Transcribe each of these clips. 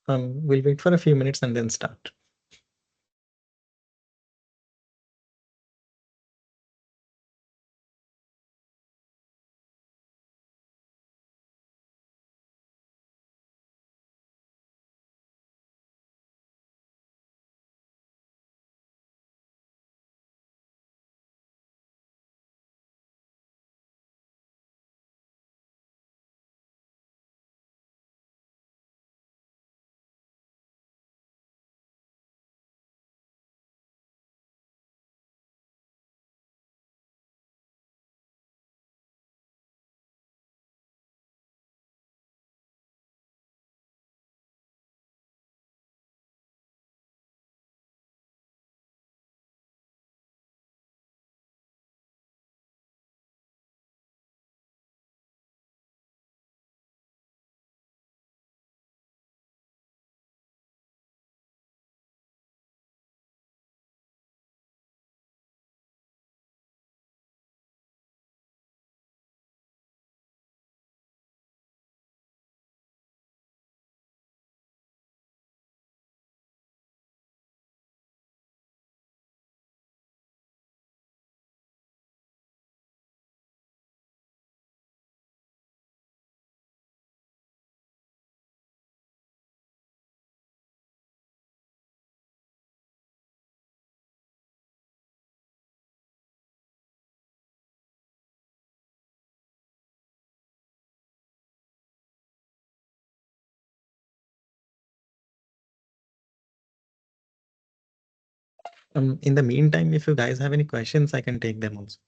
We'll wait for a few minutes and then start. In the meantime, if you guys have any questions, I can take them also.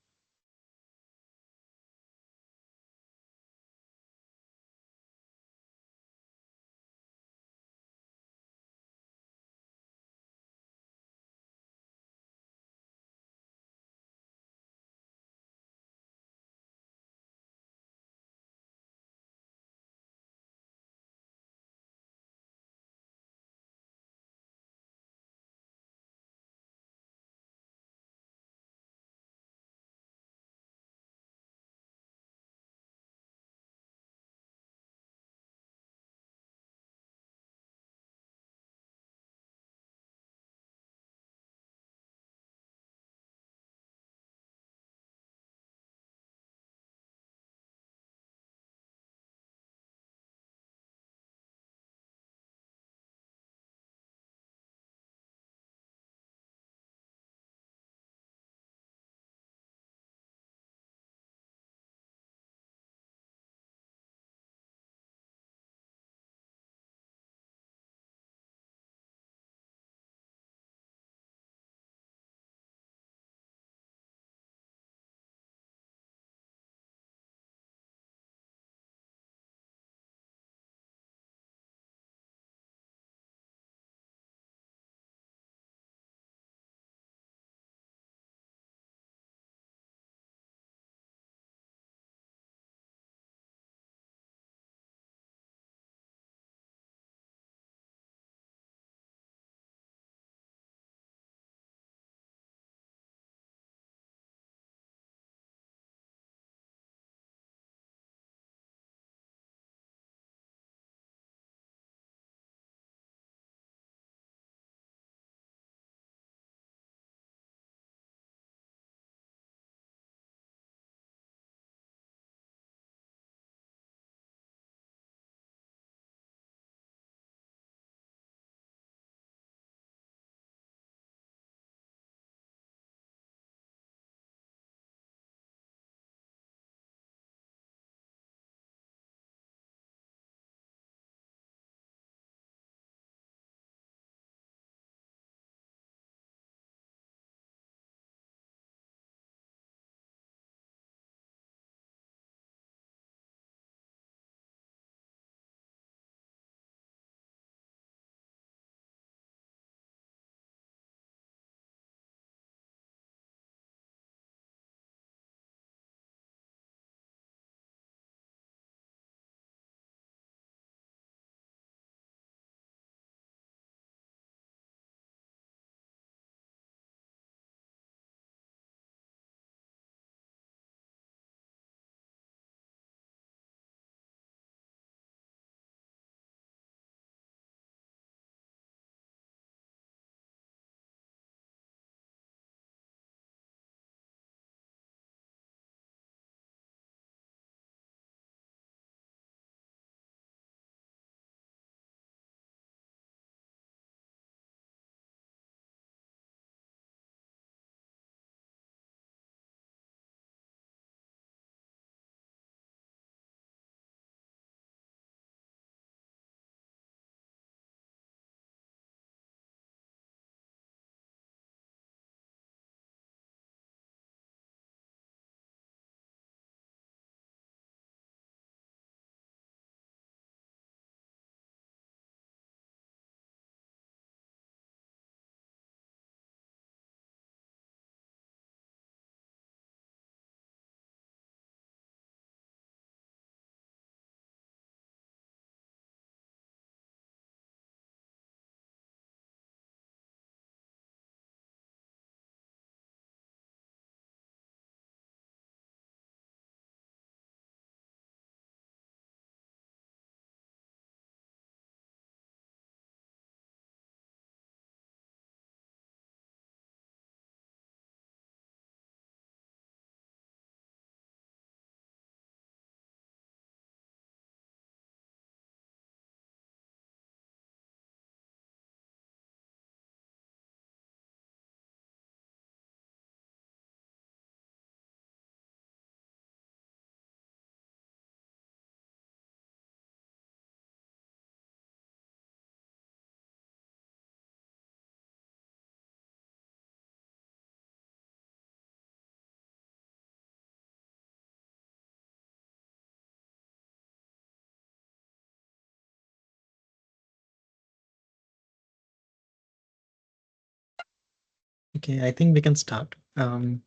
Okay, I think we can start. I'll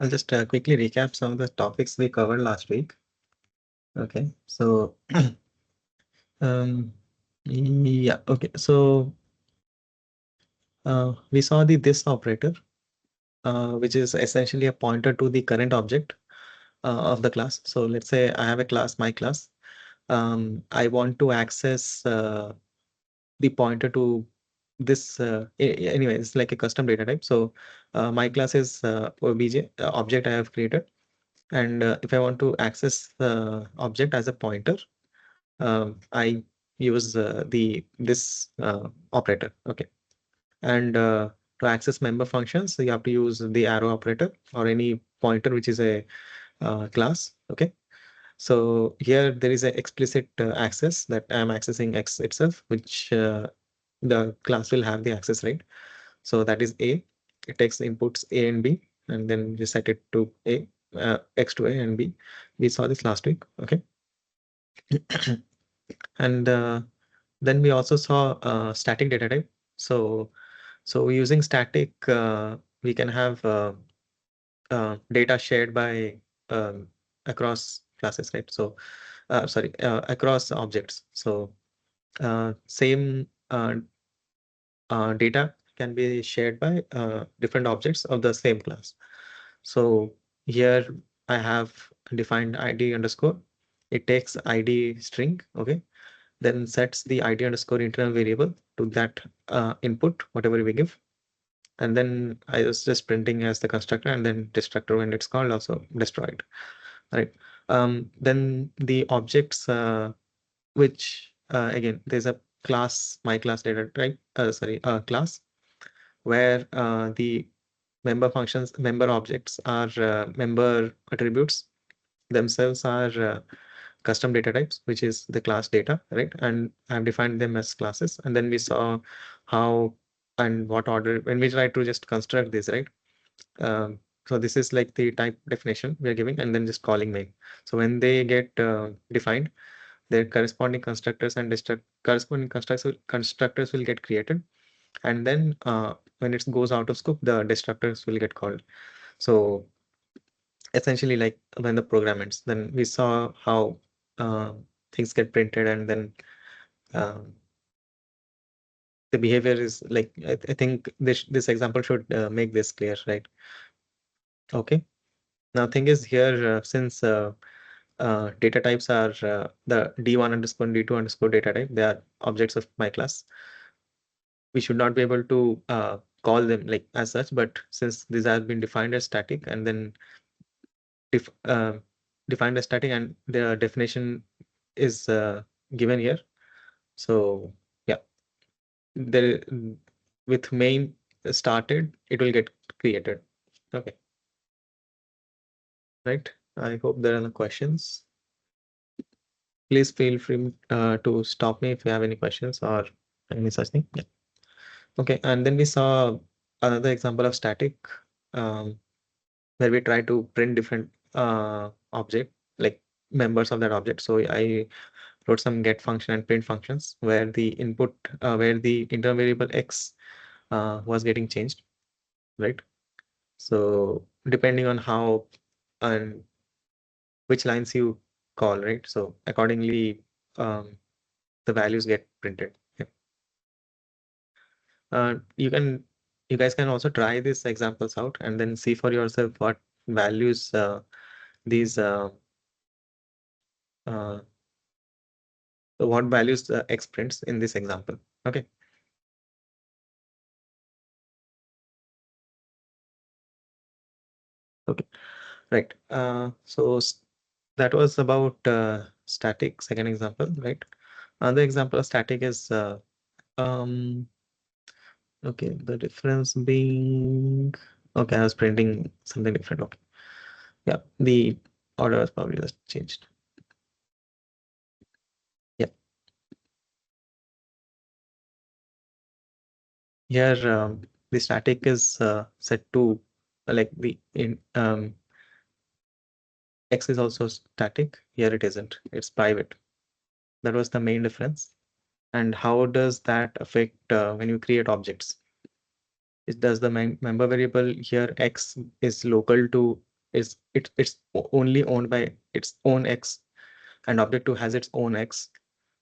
just quickly recap some of the topics we covered last week. Okay, so yeah, okay. So we saw the this operator, which is essentially a pointer to the current object of the class. So let's say I have a class, my class. I want to access the pointer to this anyway, it's like a custom data type. So my class is obj object I have created, and if I want to access the object as a pointer, I use the this operator. Okay, and to access member functions, you have to use the arrow operator or any pointer which is a class. Okay, so here there is an explicit access that I am accessing X itself, which the class will have the access, right? So that is A. It takes inputs A and B, and then you set it to A, X to A and B. We saw this last week. Okay. And then we also saw static data type. So using static, we can have data shared by across classes, right? So sorry, across objects. So same data can be shared by different objects of the same class. So here I have defined ID underscore. It takes ID string, okay, then sets the ID underscore internal variable to that input, whatever we give. And then I was just printing as the constructor, and then destructor when it's called also destroyed, right? Then the objects, which again, there's a class, my class data type, sorry, class where the member functions, member objects are member attributes themselves are custom data types, which is the class data, right? And I've defined them as classes. And then we saw how and what order when we try to just construct this, right? So this is like the type definition we are giving and then just calling main. So when they get defined, their corresponding constructors and corresponding constructors will get created. And then when it goes out of scope, the destructors will get called. So essentially, like when the program ends, then we saw how uh, things get printed, and then um, the behavior is like I think this example should make this clear, right? Okay. Now, thing is here, since data types are the D1 underscore D2 underscore data type, they are objects of my class. We should not be able to call them like as such, but since these have been defined as static and then def defined as static and the definition is given here. So yeah, there with main started, it will get created. Okay, right. I hope there are no questions. Please feel free to stop me if you have any questions or any such thing. Yeah. Okay, and then we saw another example of static where we try to print different object like members of that object. So I wrote some get function and print functions where the input where the internal variable x was getting changed, right? So depending on how and which lines you call, right? So accordingly, the values get printed. Yeah. You can, you guys can also try these examples out and then see for yourself what values these uh, what values x prints in this example. Okay. Okay. Right. So that was about static. Second example, right? Another example of static is um. Okay, the difference being okay. I was printing something different. Okay. Yeah, the order was probably just changed. Yeah. Here, the static is set to like the in X is also static. Here it isn't. It's private. That was the main difference. And how does that affect when you create objects? Is does the member variable here X is local to it's only owned by its own X, and object 2 has its own X.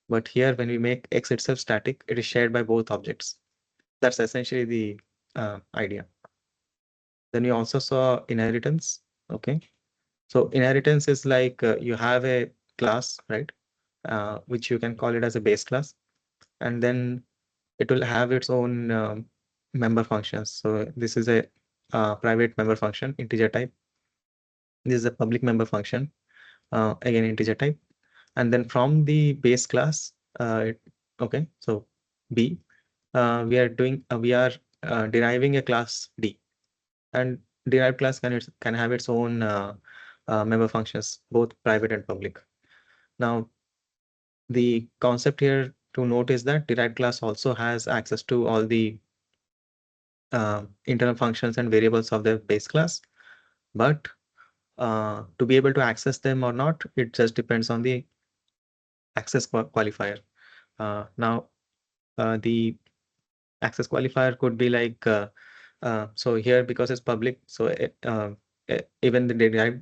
But here when we make X itself static, it is shared by both objects. That's essentially the idea. Then you also saw inheritance. Okay. So inheritance is like you have a class, right? Which you can call it as a base class, and then it will have its own member functions. So this is a private member function, integer type. This is a public member function, again integer type. And then from the base class, okay, so B, we are deriving a class D, and derived class can have its own member functions, both private and public. Now, the concept here to note is that derived class also has access to all the internal functions and variables of the base class, but to be able to access them or not, it just depends on the access qualifier. Now, the access qualifier could be like so here, because it's public, so even the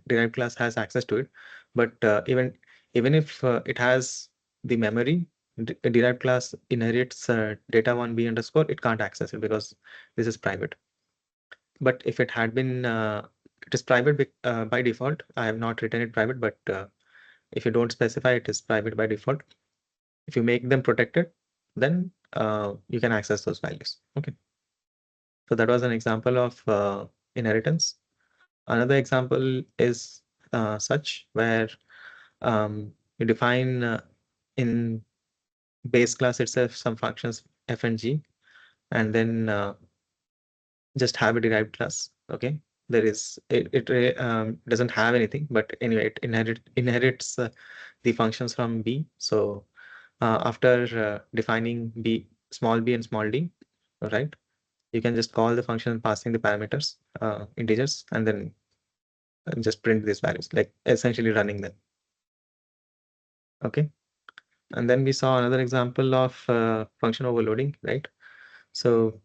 derived class has access to it. But even if it has the memory, derived class inherits data 1b underscore, it can't access it because this is private. But if it had been it is private by default. I have not written it private, but if you don't specify, it is private by default. If you make them protected, then you can access those values. Okay. So that was an example of inheritance. Another example is such where you define in base class itself some functions f and g, and then just have a derived class. Okay, there is it doesn't have anything, but anyway, it inherits the functions from B. So after defining B, small b and small d, right, you can just call the function passing the parameters, integers, and then just print these values, like essentially running them. Okay. And then we saw another example of function overloading, right? So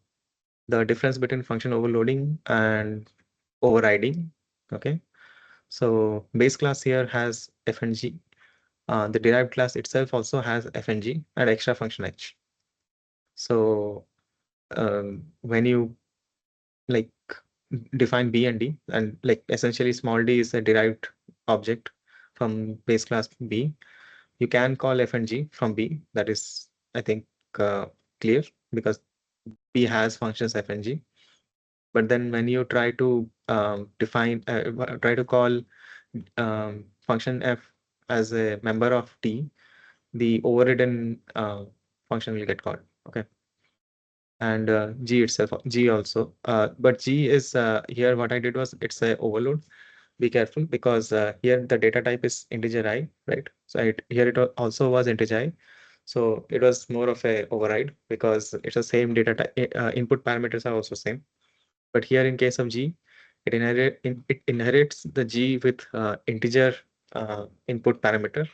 the difference between function overloading and overriding. Okay. So base class here has f and g. The derived class itself also has f and g and extra function h. So when you like define b and d, and like essentially small d is a derived object from base class b, you can call f and g from b. That is, I think, clear, because b has functions f and g. But then when you try to try to call function f as a member of t, the overridden function will get called. Okay. And g itself, g also, but g is here what I did was it's a overload. Be careful, because here the data type is integer I, right? So here it also was integer I. So it was more of a override because it's the same data type. Input parameters are also same. But here in case of G, it inherits the G with integer input parameter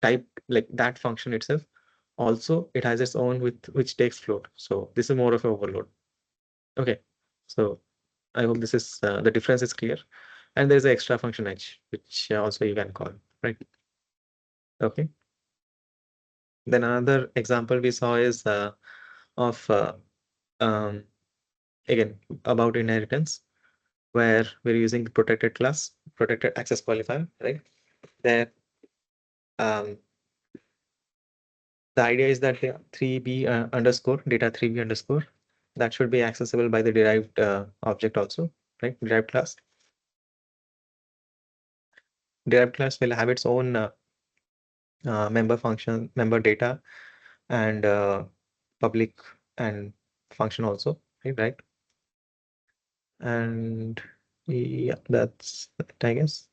type, like that function itself. Also, it has its own with which takes float. So this is more of a overload. Okay. So I hope this is the difference is clear. And there's an extra function h, which also you can call, right? Okay. Then another example we saw is of um, again about inheritance, where we're using the protected class, protected access qualifier, right? There, um, the idea is that the 3b underscore data 3b underscore, that should be accessible by the derived object also, right? Derived class. Derived class will have its own member function, member data, and public and function also, right? And yeah, that's it, I guess.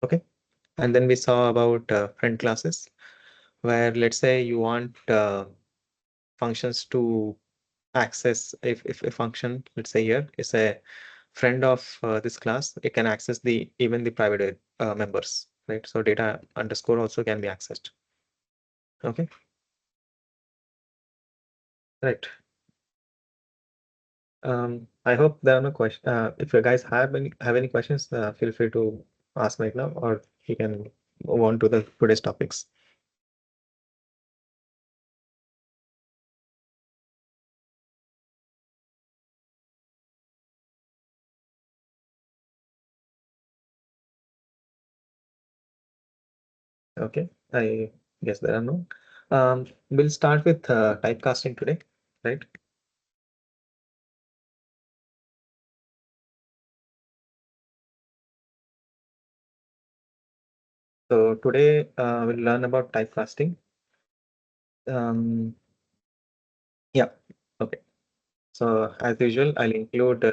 Okay. And then we saw about friend classes, where let's say you want functions to access, if a function, let's say here is a friend of this class, it can access the even the private members, right? So data underscore also can be accessed. Okay. Right. I hope there are no questions. If you guys have any questions, feel free to ask right now, or you can move on to the today's topics. Okay, I guess there are no. We'll start with typecasting today, right? So today we'll learn about typecasting. Um, yeah, okay. So as usual, I'll include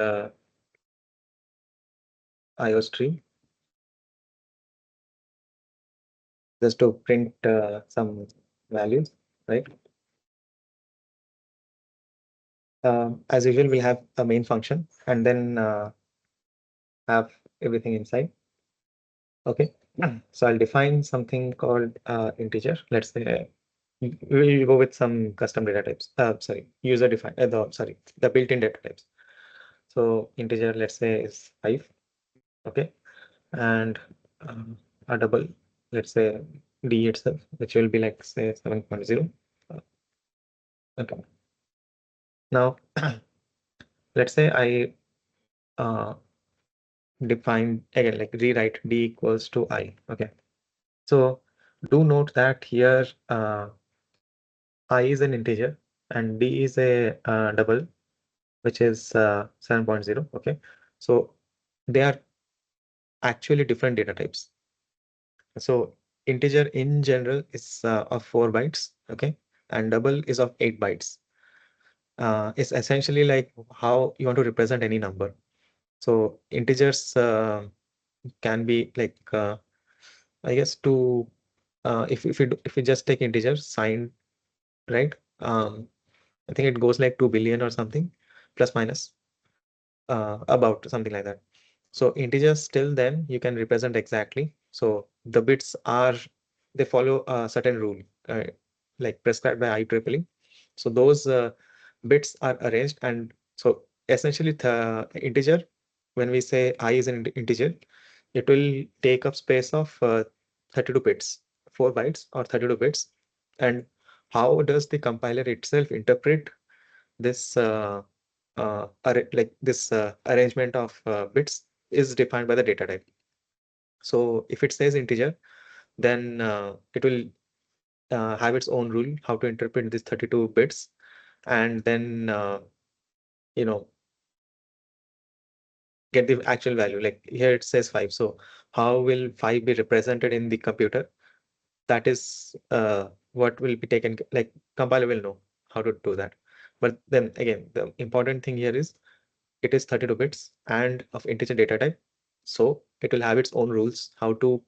IO stream just to print some values, right? As usual, we'll have a main function and then have everything inside. Okay. So I'll define something called integer. Let's say we'll go with some custom data types. Sorry, user defined. The built-in data types. So integer, let's say, is 5. Okay, and a double, let's say d itself, which will be like say 7.0. Okay. Now, let's say I uh, define again, like rewrite d equals to I. Okay. So do note that here I is an integer and d is a double, which is 7.0. Okay. So they are actually different data types. So integer in general is of 4 bytes. Okay. And double is of 8 bytes. It's essentially like how you want to represent any number. So integers can be like I guess to if we just take integers signed, right? I think it goes like 2 billion or something, plus minus, about something like that. So integers still then you can represent exactly. So the bits are they follow a certain rule, like prescribed by IEEE. So those bits are arranged, and so essentially the integer, when we say I is an integer, it will take up space of 32 bits, 4 bytes or 32 bits. And how does the compiler itself interpret this like this arrangement of bits is defined by the data type. So if it says integer, then it will have its own rule how to interpret these 32 bits, and then you know get the actual value. Like here it says 5. So how will 5 be represented in the computer? That is what will be taken, like compiler will know how to do that. But then again, the important thing here is it is 32 bits and of integer data type. So it will have its own rules how to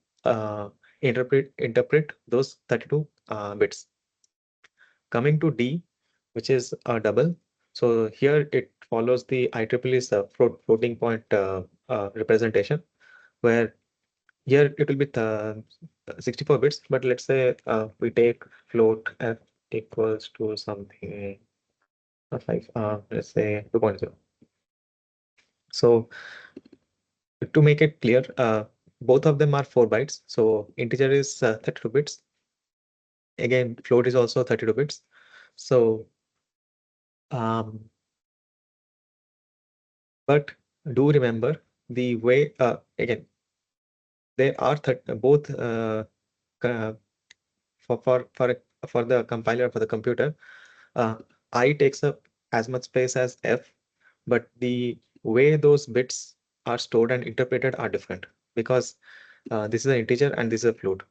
interpret those 32 bits. Coming to D, which is a double. So here it follows the IEEE's floating point representation, where here it will be 64 bits, but let's say we take float f equals to something 5, let's say 2.0. So to make it clear, both of them are 4 bytes. So integer is 32 bits. Again, float is also 32 bits. So, um, but do remember the way, again, they are both uh, for the compiler, for the computer, I takes up as much space as F, but the way those bits are stored and interpreted are different, because this is an integer and this is a float.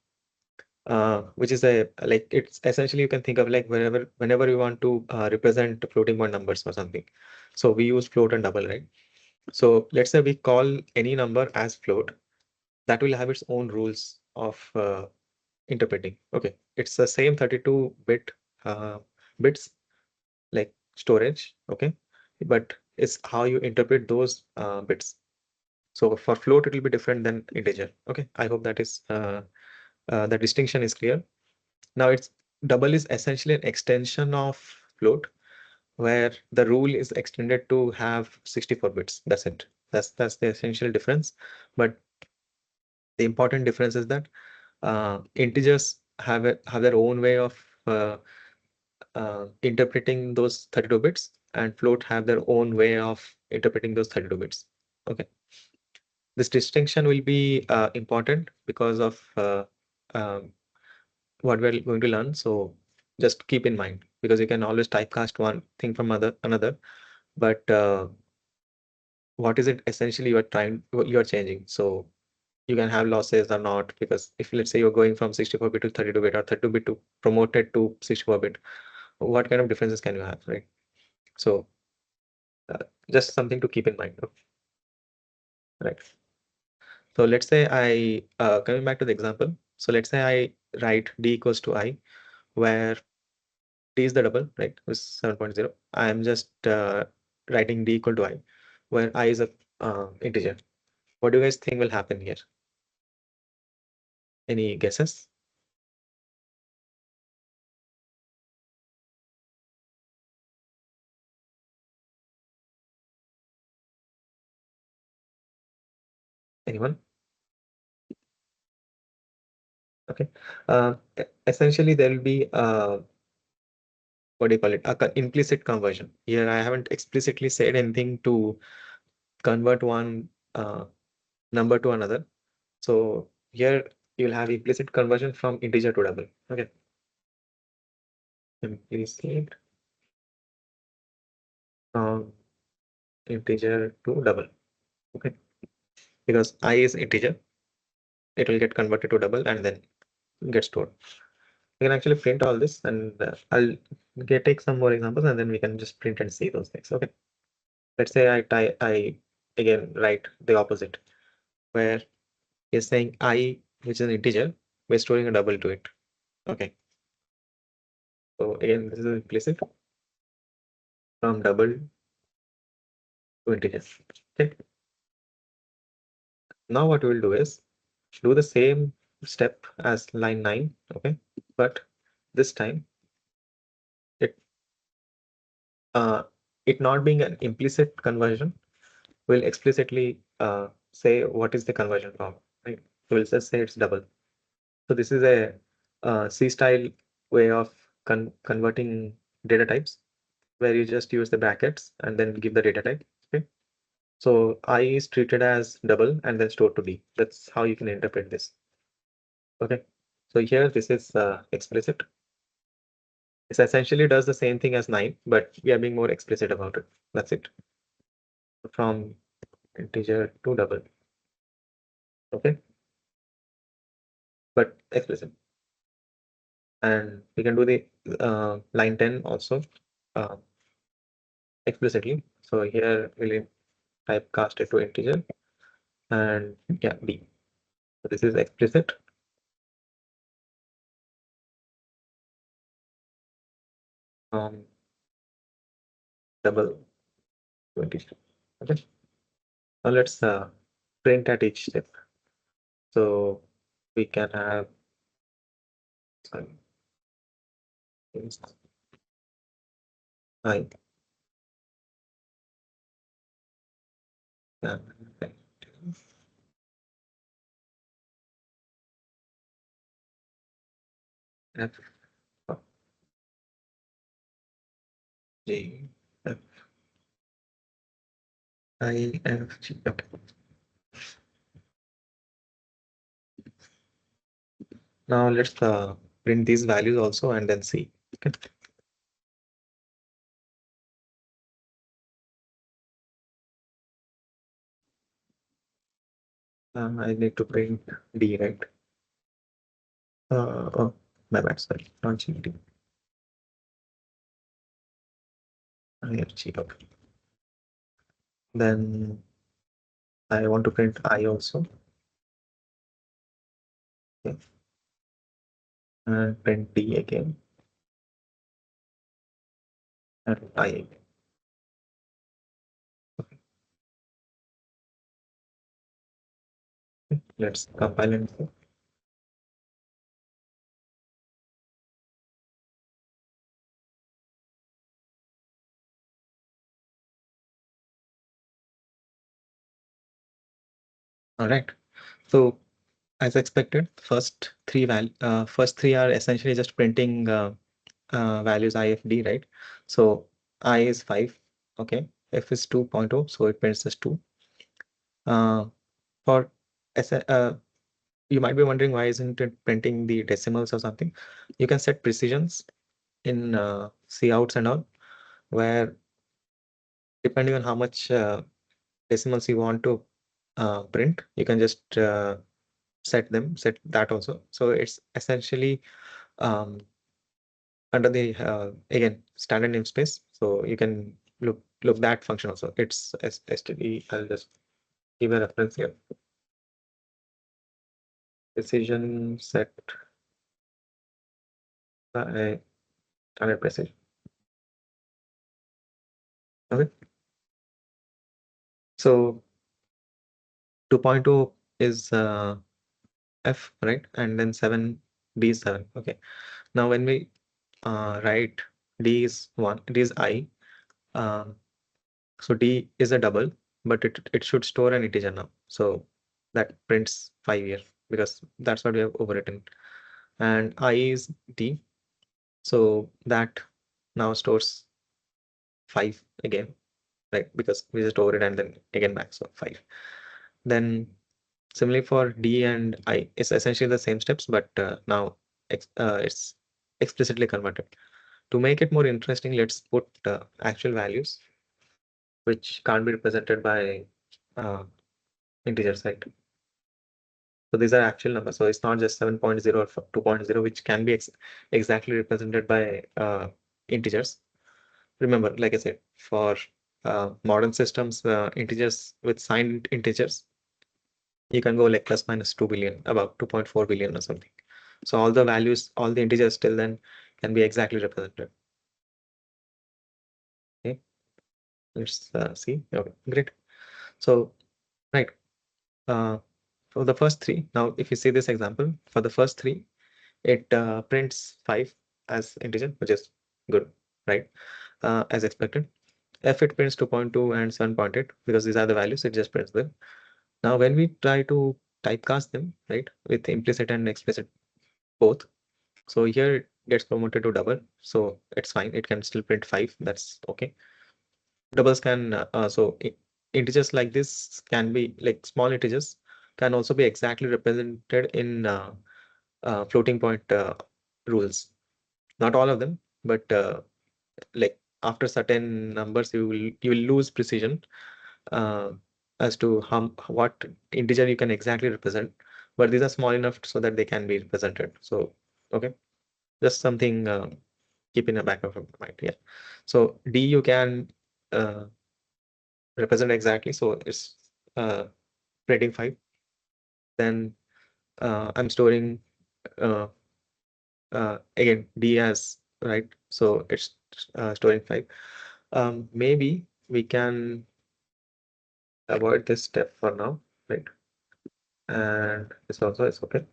Which is a like it's essentially you can think of like whenever you want to represent floating point numbers or something. So we use float and double, right? So let's say we call any number as float, that will have its own rules of interpreting. Okay, it's the same 32 bit bits like storage. Okay, but it's how you interpret those bits. So for float, it will be different than integer. Okay, I hope that is the distinction is clear. Now it's double is essentially an extension of float, where the rule is extended to have 64 bits. That's it. That's the essential difference. But the important difference is that integers have their own way of interpreting those 32 bits, and float have their own way of interpreting those 32 bits. Okay. This distinction will be important because of um, what we're going to learn. So just keep in mind, because you can always typecast one thing from another, but what is it essentially you're changing? So you can have losses or not, because if let's say you're going from 64-bit to 32-bit or 32-bit to promoted to 64-bit, what kind of differences can you have, right? So uh, just something to keep in mind, right? So let's say coming back to the example. So let's say I write d equals to I, where d is the double, right? It's 7.0. I am just writing d equal to I, where I is a integer. What do you guys think will happen here? Any guesses? Anyone? Okay. Essentially, there will be what do you call it? Implicit conversion. Here, I haven't explicitly said anything to convert one number to another. So here you'll have implicit conversion from integer to double. Okay. Implicit from integer to double. Okay. Because I is integer, it will get converted to double and then get stored. We can actually print all this, and I'll take some more examples, and then we can just print and see those things. Okay. Let's say I again write the opposite, where is saying I, which is an integer, we're storing a double to it. Okay. So again, this is implicit from double to integer. Okay. Now what we'll do is do the same step as line 9. Okay. But this time it it not being an implicit conversion, we'll explicitly say what is the conversion from. Right. So we'll just say it's double. So this is a C style way of converting data types, where you just use the brackets and then give the data type. Okay. So I is treated as double and then stored to D. That's how you can interpret this. Okay. So here this is explicit. It essentially does the same thing as 9, but we are being more explicit about it. That's it. From integer to double. Okay. But explicit. And we can do the line 10 also uh, explicitly. So here we'll typecast it to integer, and yeah, B. So this is explicit. Double to integer. Okay. Now let's print at each step. So we can have sorry, I F G F I F G. Okay. Now let's print these values also and then see. Okay. I need to print D, right? Oh, my bad, sorry, not GD. IFG, okay. Then I want to print I also. Okay. And print D again. And I again. Okay. Let's compile and see. All right. So as expected, first three are essentially just printing values IFD, right? So I is 5, okay. F is 2.0, so it prints as 2. Uh, for you might be wondering why isn't it printing the decimals or something? You can set precisions in couts and all, where depending on how much decimals you want to print, you can just set that also. So it's essentially um, under the again standard namespace. So you can look that function also. It's std. I'll just give a reference here. Precision set by standard precision. Okay. So 2.2 is F, right? And then 7, D is 7. Okay. Now when we write D is 1, D is I. Um, so D is a double, but it should store an integer now. So that prints 5 here because that's what we have overwritten. And I is D. So that now stores 5 again, right? Because we just over it and then again back. So 5. Then similarly for D and I, it's essentially the same steps, but now it's explicitly converted. To make it more interesting, let's put actual values, which can't be represented by uh, integers, right? So these are actual numbers. So it's not just 7.0 or 2.0, which can be exactly represented by integers. Remember, like I said, for modern systems, integers with signed integers, you can go like plus minus 2 billion, about 2.4 billion or something. So all the values, all the integers still then can be exactly represented. Okay, let's see. Okay, great. So, right. Uh, for the first three, now if you see this example, for the first three, it prints 5 as integer, which is good, right? As expected. F it prints 2.2 and 7.8 because these are the values, it just prints them. Now, when we try to typecast them, right, with implicit and explicit both, so here it gets promoted to double, so it's fine. It can still print 5. That's okay. Doubles can integers like this can be like small integers can also be exactly represented in floating point rules. Not all of them, but like after certain numbers, you will lose precision uh, as to how what integer you can exactly represent. But these are small enough so that they can be represented. So okay, just something keep in the back of your mind. Yeah. So D you can uh, represent exactly. So it's printing 5. Then I'm storing uh, again D as right. So it's storing 5. Maybe we can avoid this step for now, right? And this also is okay.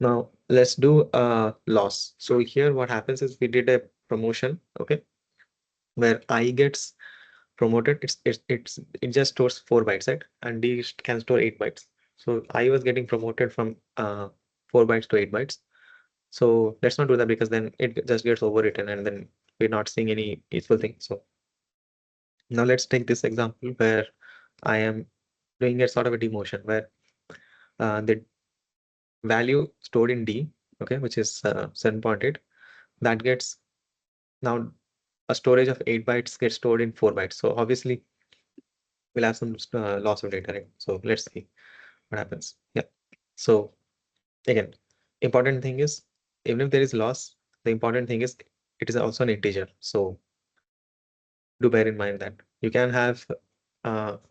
Now let's do a loss. So here what happens is we did a promotion, okay, where I gets promoted. It just stores 4 bytes, right? And D can store 8 bytes. So I was getting promoted from 4 bytes to 8 bytes. So let's not do that because then it just gets overwritten and then we're not seeing any useful thing. So now let's take this example where I am doing a sort of a demotion where the value stored in D, okay, which is 7.8, that gets now a storage of 8 bytes gets stored in 4 bytes. So obviously we'll have some loss of data, right? So let's see what happens. Yeah. So again, important thing is even if there is loss, the important thing is it is also an integer. So do bear in mind that you can have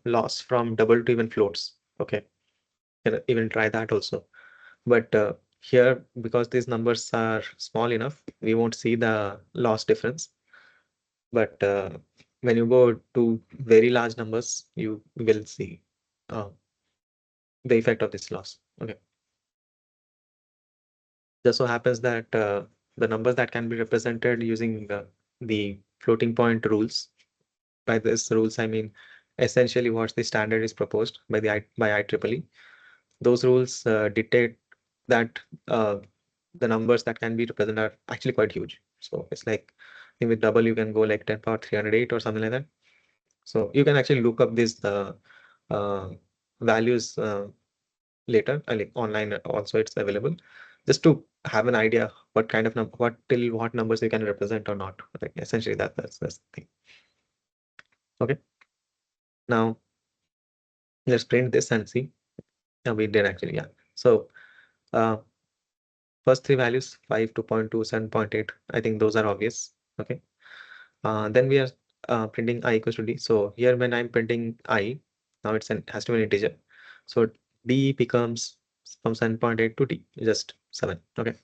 loss from double to even floats. Okay, you can even try that also. But here, because these numbers are small enough, we won't see the loss difference. But when you go to very large numbers, you will see uh, the effect of this loss. Okay. Just so happens that the numbers that can be represented using the floating point rules. By this rules, I mean essentially what the standard is proposed by IEEE. Those rules dictate that the numbers that can be represented are actually quite huge. So it's like, I think with double you can go like 10 power 308 or something like that. So you can actually look up these uh, values later, like online also it's available, just to have an idea what kind of what numbers you can represent or not. Like essentially that's the thing. Okay, now let's print this and see. Yeah, we did actually, yeah. So uh, first three values, 5, 2.2, 7.8, I think those are obvious. Okay. Then we are printing I equals to D. So here when I'm printing I, now has to be an integer. So D becomes from 7.8 to D, just 7. Okay.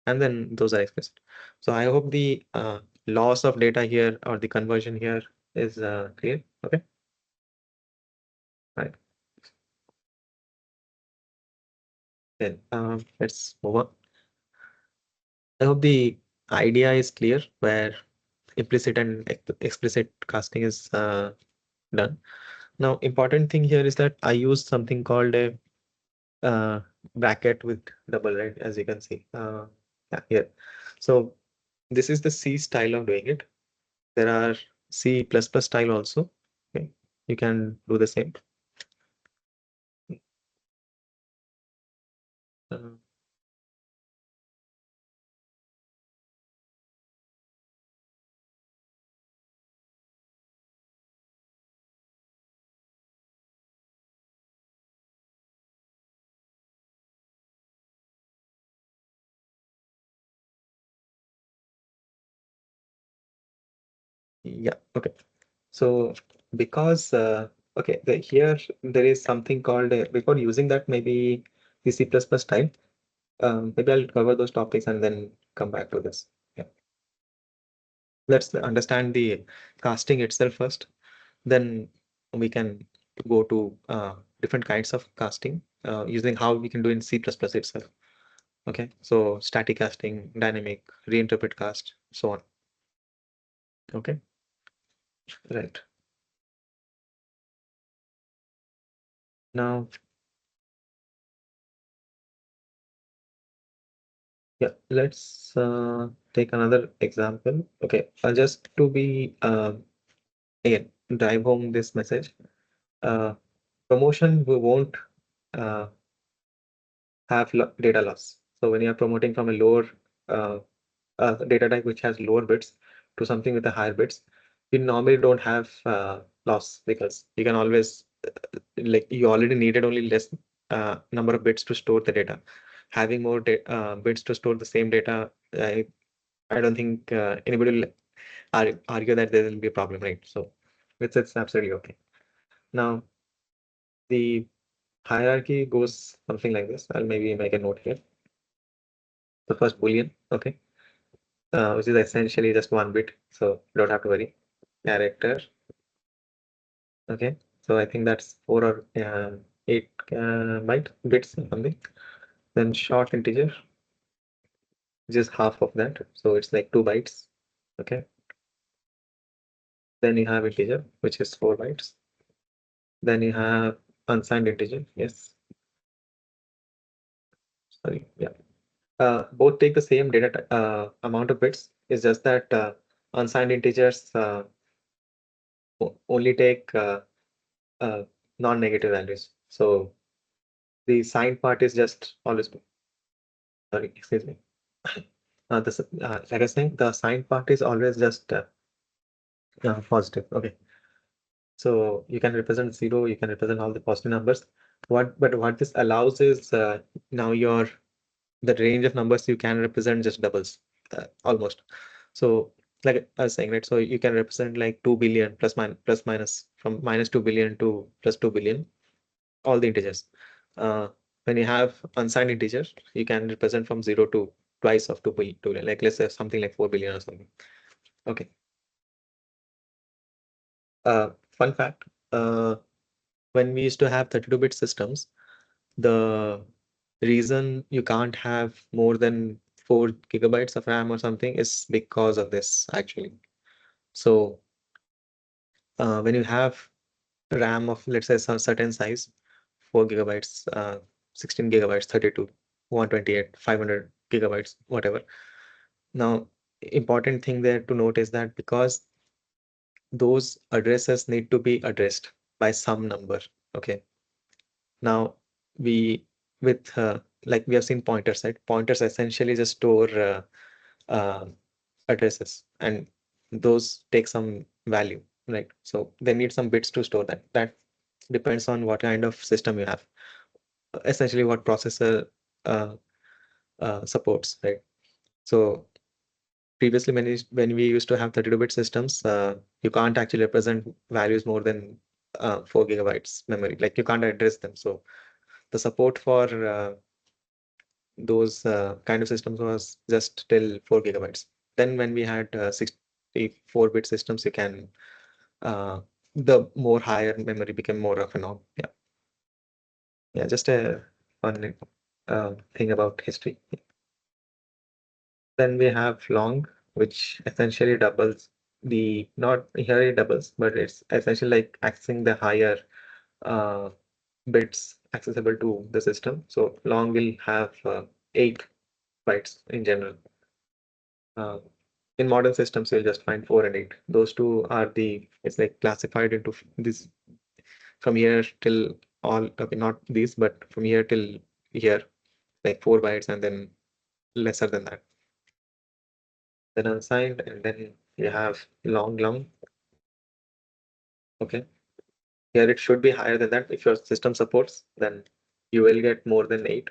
And then those are expressed. So I hope the loss of data here or the conversion here is clear. Okay. Right. Then let's move on. I hope the idea is clear where implicit and explicit casting is done. Now, important thing here is that I use something called a bracket with double, right? As you can see, yeah, here. So this is the C style of doing it. There are C++ style also. Okay, you can do the same. Uh, yeah, okay. So because okay, here there is something called before using that maybe the C++ style. Maybe I'll cover those topics and then come back to this. Yeah. Let's understand the casting itself first. Then we can go to different kinds of casting using how we can do in C++ itself. Okay, so static casting, dynamic, reinterpret cast, so on. Okay, right. Now, yeah, let's take another example. Okay, just to be again drive home this message. Uh, Promotion we won't uh, have data loss. So when you're promoting from a lower uh, data type which has lower bits to something with a higher bits, you normally don't have loss because you can always like you already needed only less number of bits to store the data. Having more bits to store the same data, I don't think anybody will argue that there will be a problem, right? So it's absolutely okay. Now the hierarchy goes something like this. I'll maybe make a note here. The first Boolean, okay, which is essentially just 1 bit, so you don't have to worry. Character, okay, so I think that's 4 or 8 bits or something. Then short integer, which is half of that, so it's like 2 bytes. Okay, then you have integer, which is 4 bytes. Then you have unsigned integer. Yes, sorry, yeah. Both take the same data amount of bits. It's just that unsigned integers only take uh, non-negative values. So the signed part is just always, sorry, excuse me. Like I was saying, the signed part is always just positive. Okay. So you can represent 0, you can represent all the positive numbers. But what this allows is now the range of numbers you can represent just doubles almost. So like I was saying, right? So you can represent like 2 billion plus minus from minus 2 billion to plus 2 billion, all the integers. When you have unsigned integers, you can represent from 0 to twice of 2 billion, like let's say something like 4 billion or something. Okay. Fun fact, when we used to have 32-bit systems, the reason you can't have more than 4 gigabytes of RAM or something is because of this actually. So when you have RAM of, let's say, some certain size, 4 gigabytes, 16 gigabytes, 32, 128, 500 gigabytes, whatever. Now, important thing there to note is that because those addresses need to be addressed by some number. Okay. Now we with like we have seen pointers, right? Pointers essentially just store uh, addresses, and those take some value, right? So they need some bits to store that. That depends on what kind of system you have. Essentially, what processor uh, supports, right? So previously, when we used to have 32-bit systems, you can't actually represent values more than 4 gigabytes memory. Like you can't address them. So the support for those kind of systems was just till 4 gigabytes. Then when we had 64-bit systems, you can the more higher memory became more of a norm. Yeah, yeah, just a fun thing about history. Then we have long, which essentially doubles the, not here it doubles, but it's essentially like accessing the higher uh, bits accessible to the system. So long will have 8 bytes in general. Uh, in modern systems, you'll just find 4 and 8. Those two are the, it's like classified into this from here till all, okay, not these, but from here till here, like 4 bytes and then lesser than that. Then unsigned, and then you have long. Okay. Here it should be higher than that. If your system supports, then you will get more than 8.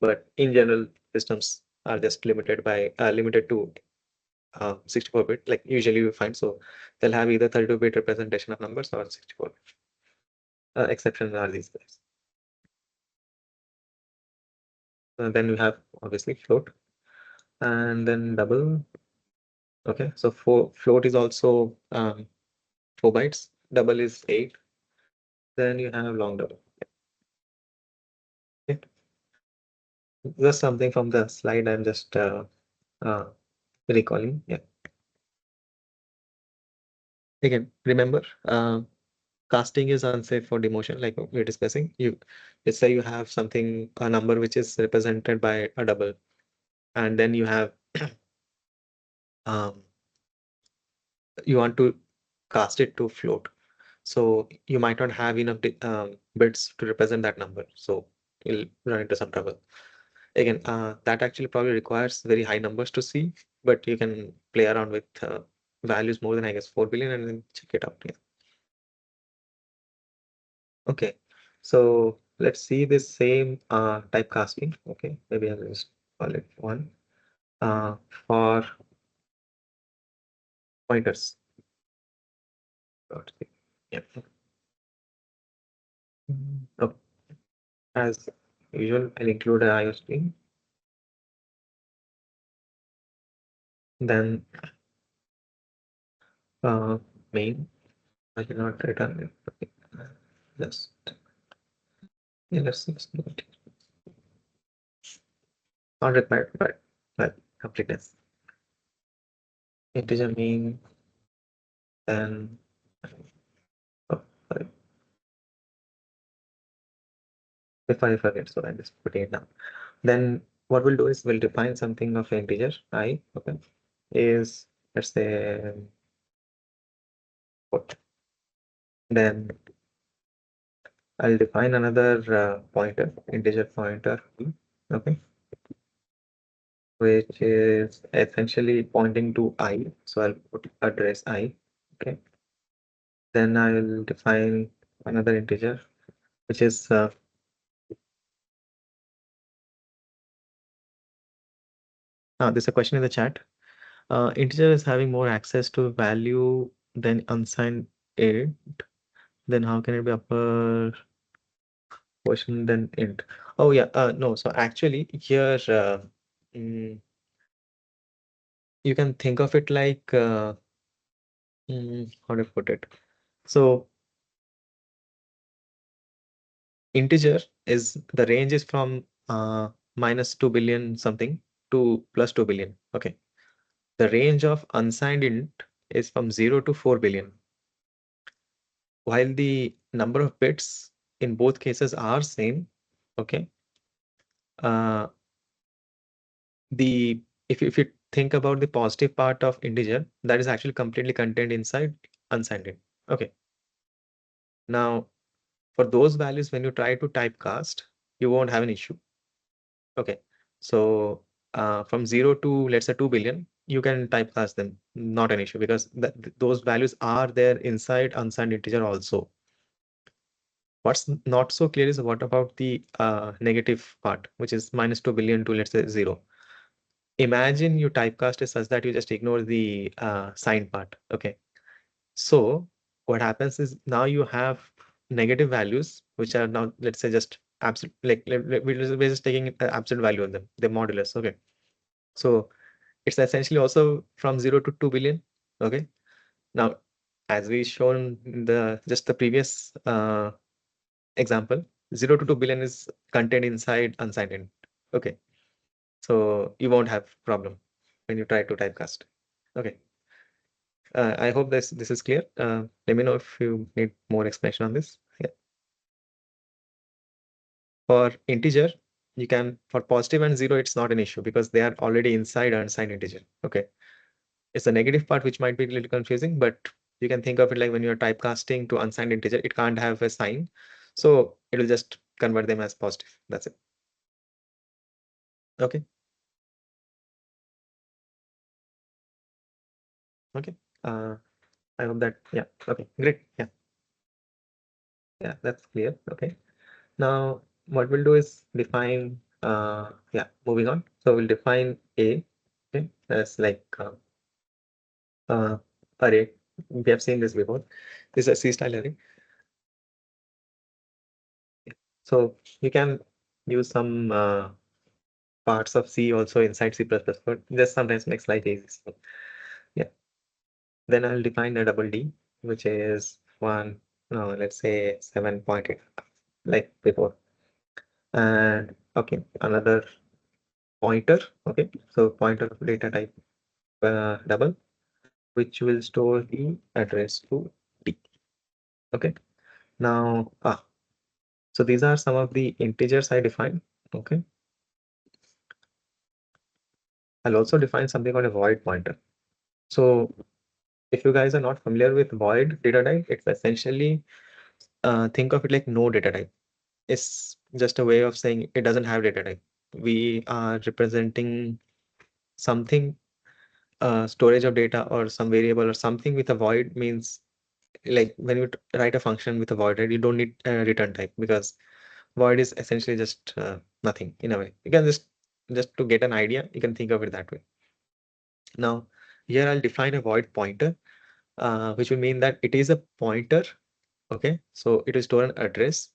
But in general, systems are just limited to 64-bit, like usually you find. So they'll have either 32-bit representation of numbers or 64. Exceptions are these guys. Then we have obviously float, and then double. Okay, so float is also 4 bytes. Double is 8. Then you have long double. Okay. Just something from the slide I'm just uh, recalling. Yeah. Again, remember, casting is unsafe for demotion, like we're discussing. Let's say you have something, a number which is represented by a double, and then you have um, you want to cast it to float. So you might not have enough bits to represent that number. So you'll run into some trouble. Again, that actually probably requires very high numbers to see, but you can play around with values more than, I guess, 4 billion and then check it out. Yeah. Okay. So let's see this same typecasting. Okay. Maybe I'll just call it one uh, for pointers. Yeah. Okay. As usual, I'll include an IO string. Then main. I cannot return it. Okay. Just yeah, let's do it. Not required, but completeness. Integer main, then oh, sorry. If I forget, so I'm just putting it down. Then what we'll do is we'll define something of integer I. Okay, is, let's say, what? Then I'll define another pointer, integer pointer. Okay, which is essentially pointing to I. So I'll put address I. Okay. Then I'll define another integer, which is there's a question in the chat. Integer is having more access to value than unsigned int. Then how can it be upper portion than int? Oh yeah, no. So actually here, mm, you can think of it like how to put it. So integer is the range is from minus 2 billion something to plus 2 billion. Okay. The range of unsigned int is from 0 to 4 billion. While the number of bits in both cases are same. Okay. Uh, the if you think about the positive part of integer, that is actually completely contained inside unsigned int. Okay. Now, for those values, when you try to typecast, you won't have an issue. Okay. So from 0 to let's say 2 billion, you can typecast them, not an issue, because those values are there inside unsigned integer also. What's not so clear is what about the negative part, which is minus 2 billion to let's say 0. Imagine you typecast it such that you just ignore the sign part. Okay. So what happens is now you have negative values, which are now, let's say, just absolute, like we're just taking an absolute value of them, the modulus. Okay. So it's essentially also from 0 to 2 billion. Okay. Now, as we shown in just the previous example, 0 to 2 billion is contained inside unsigned int. Okay. So you won't have problem when you try to typecast. Okay. I hope this is clear. Let me know if you need more explanation on this. Yeah. For integer, you can, for positive and 0, it's not an issue because they are already inside unsigned integer. Okay. It's the negative part which might be a little confusing, but you can think of it like when you're typecasting to unsigned integer, it can't have a sign. So it will just convert them as positive. That's it. Okay. Okay. I hope that, yeah. Okay, great. Yeah. Yeah, that's clear. Okay. Now, what we'll do is define, yeah, moving on. So we'll define A, okay, as like uh, array. We have seen this before. This is a C style array. So you can use some parts of C also inside C++, but just sometimes makes life easy. So, yeah. Then I'll define a double D, which is one, no, let's say 7.8, like before. And okay, another pointer. Okay, so pointer of data type double, which will store the address to D. Okay, now so these are some of the integers I defined. Okay, I'll also define something called a void pointer. So if you guys are not familiar with void data type, it's essentially think of it like no data type. It's just a way of saying it doesn't have data type. We are representing something, storage of data or some variable or something with a void means like when you write a function with a void, right, you don't need a return type because void is essentially just nothing in a way. You can just to get an idea, you can think of it that way. Now, here I'll define a void pointer, which will mean that it is a pointer. Okay, so it will store an address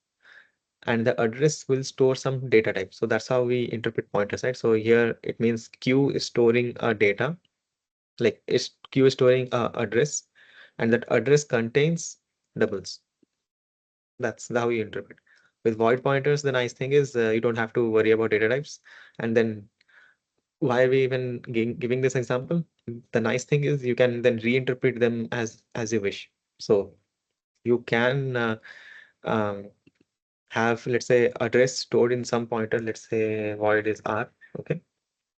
and the address will store some data type. So that's how we interpret pointers, right? So here it means Q is storing a data, like Q is storing a address and that address contains doubles. That's how you interpret. With void pointers, the nice thing is you don't have to worry about data types. And then why are we even giving this example? The nice thing is you can then reinterpret them as you wish. So you can um, have, let's say, address stored in some pointer. Let's say void is R. Okay,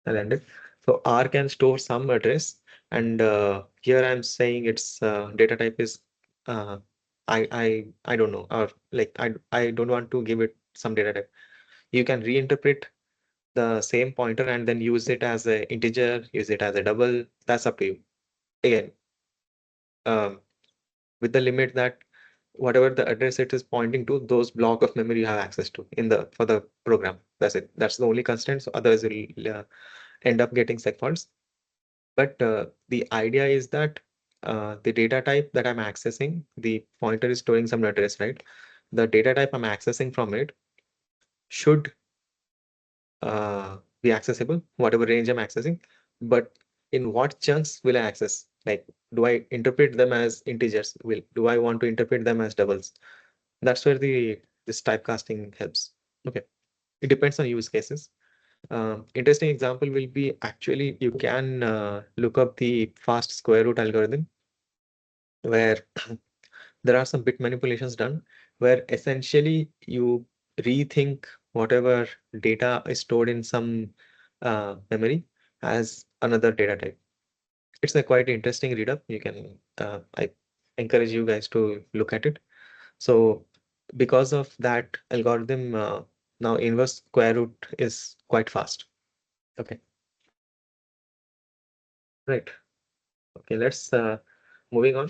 I'll end it. So R can store some address, and here I'm saying its data type is uh, I don't know, or like I don't want to give it some data type. You can reinterpret the same pointer and then use it as an integer, use it as a double. That's up to you. Again, um, with the limit that whatever the address it is pointing to, those block of memory you have access to in the for the program. That's it. That's the only constraint. So otherwise you'll end up getting segfaults. But the idea is that the data type that I'm accessing, the pointer is storing some address, right? The data type I'm accessing from it should be accessible, whatever range I'm accessing. But in what chunks will I access? Like, do I interpret them as integers? Do I want to interpret them as doubles? That's where this typecasting helps. Okay, it depends on use cases. Interesting example will be actually you can look up the fast square root algorithm where there are some bit manipulations done where essentially you rethink whatever data is stored in some memory as another data type. It's a quite interesting read up. You can I encourage you guys to look at it. So because of that algorithm, now inverse square root is quite fast. Okay, right. Okay, let's moving on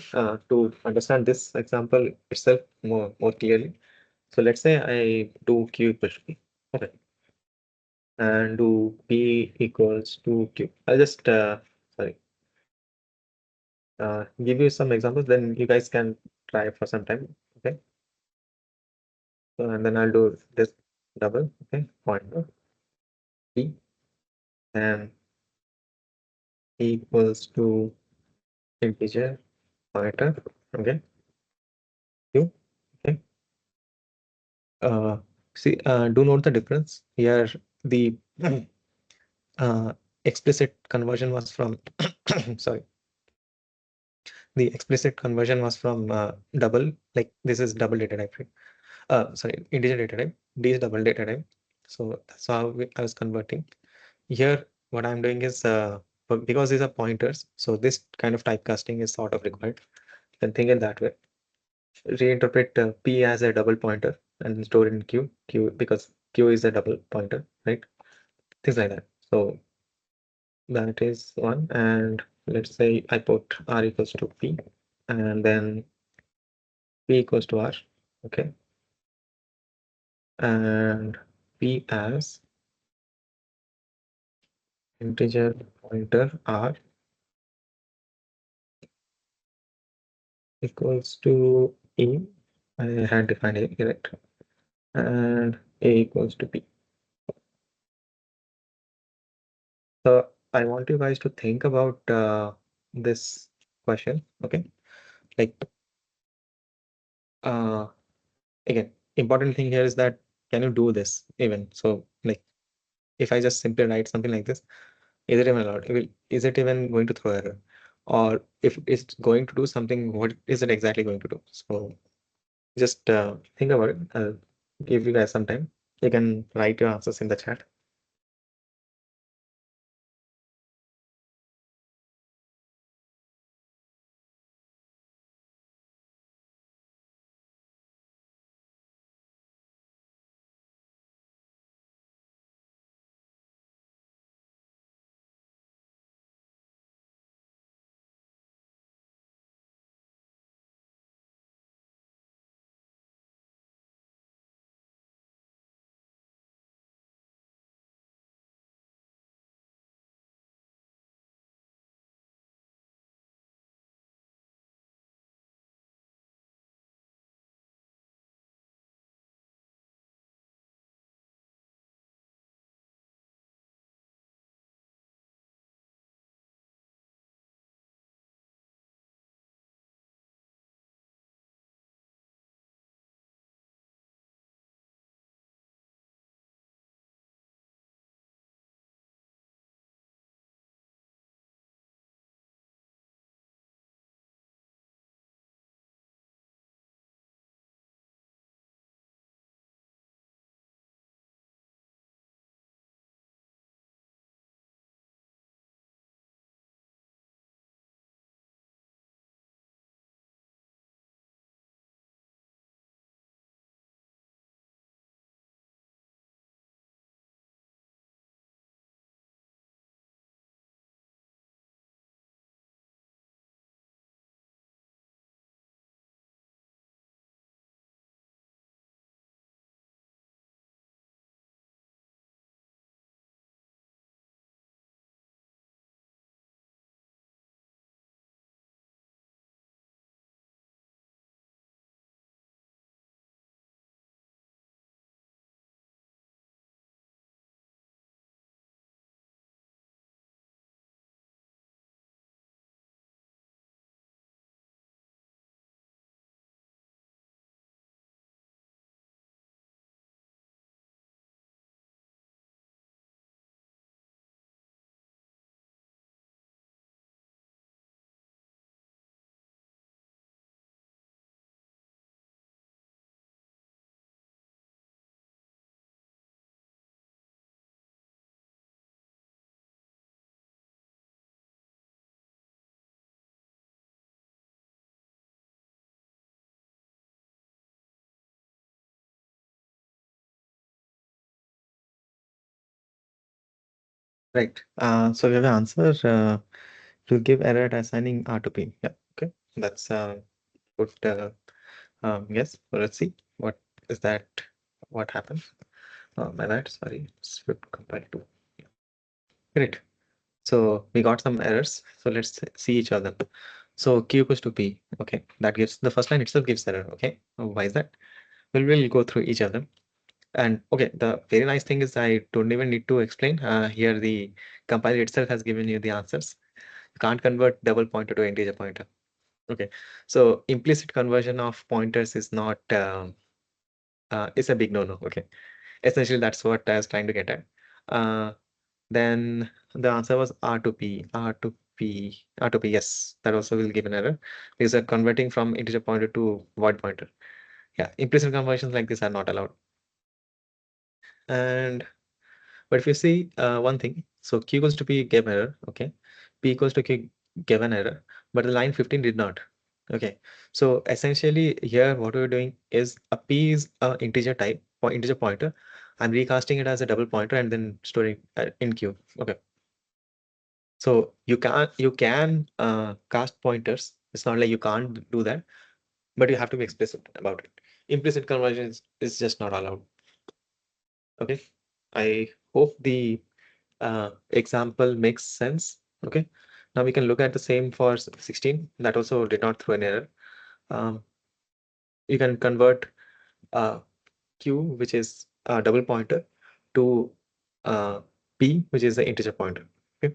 to understand this example itself more clearly. So let's say I do q equals to p. Okay, and do p equals to q. I'll just sorry give you some examples. Then you guys can try for some time. Okay, so and then I'll do this double. Okay, pointer p and equals to integer pointer. Okay, q. Okay. Uh, See, do note the difference here. The uh, explicit conversion was from sorry, the explicit conversion was from double, like this is double data type, right? Sorry, integer data type. D is double data type. So that's how I was converting. Here, what I'm doing is because these are pointers, so this kind of typecasting is sort of required. Then think it that way. Reinterpret P as a double pointer and store in Q because Q is a double pointer, right? Things like that. So that is one. And let's say I put R equals to P and then P equals to R. Okay. And P as integer pointer R equals to E. I had defined it, correct? And A equals to P. So I want you guys to think about this question. Okay. Like, uh, again, important thing here is that can you do this even? So, like, if I just simply write something like this, is it even allowed? Is it even going to throw error? Or if it's going to do something, what is it exactly going to do? So just think about it. I'll give you guys some time. You can write your answers in the chat. Right. So we have an answer to give error at assigning R to P. Yeah. Okay. That's good. Yes. So let's see what is that. What happened? My bad. Sorry. Should compile to. Yeah. Great. So we got some errors. So let's see each other. So Q equals to P. Okay. That gives the first line itself gives error. Okay. Why is that? We'll go through each of them. And okay, the very nice thing is I don't even need to explain. Here the compiler itself has given you the answers. You can't convert double pointer to integer pointer. Okay, so implicit conversion of pointers is not is a big no-no. Okay, essentially that's what I was trying to get at. Then the answer was R to P, R to P, R to P. Yes, that also will give an error because are converting from integer pointer to void pointer. Yeah, implicit conversions like this are not allowed. And but if you see one thing, so Q equals to P gave error, okay. P equals to Q gave an error, but the line 15 did not. Okay. So essentially here what we're doing is a P is a integer type or integer pointer. I'm recasting it as a double pointer and then storing in Q. Okay. So you can cast pointers. It's not like you can't do that, but you have to be explicit about it. Implicit conversion is just not allowed. Okay. I hope the example makes sense. Okay, now we can look at the same for 16. That also did not throw an error. Um, you can convert q, which is a double pointer, to p, which is the integer pointer. Okay,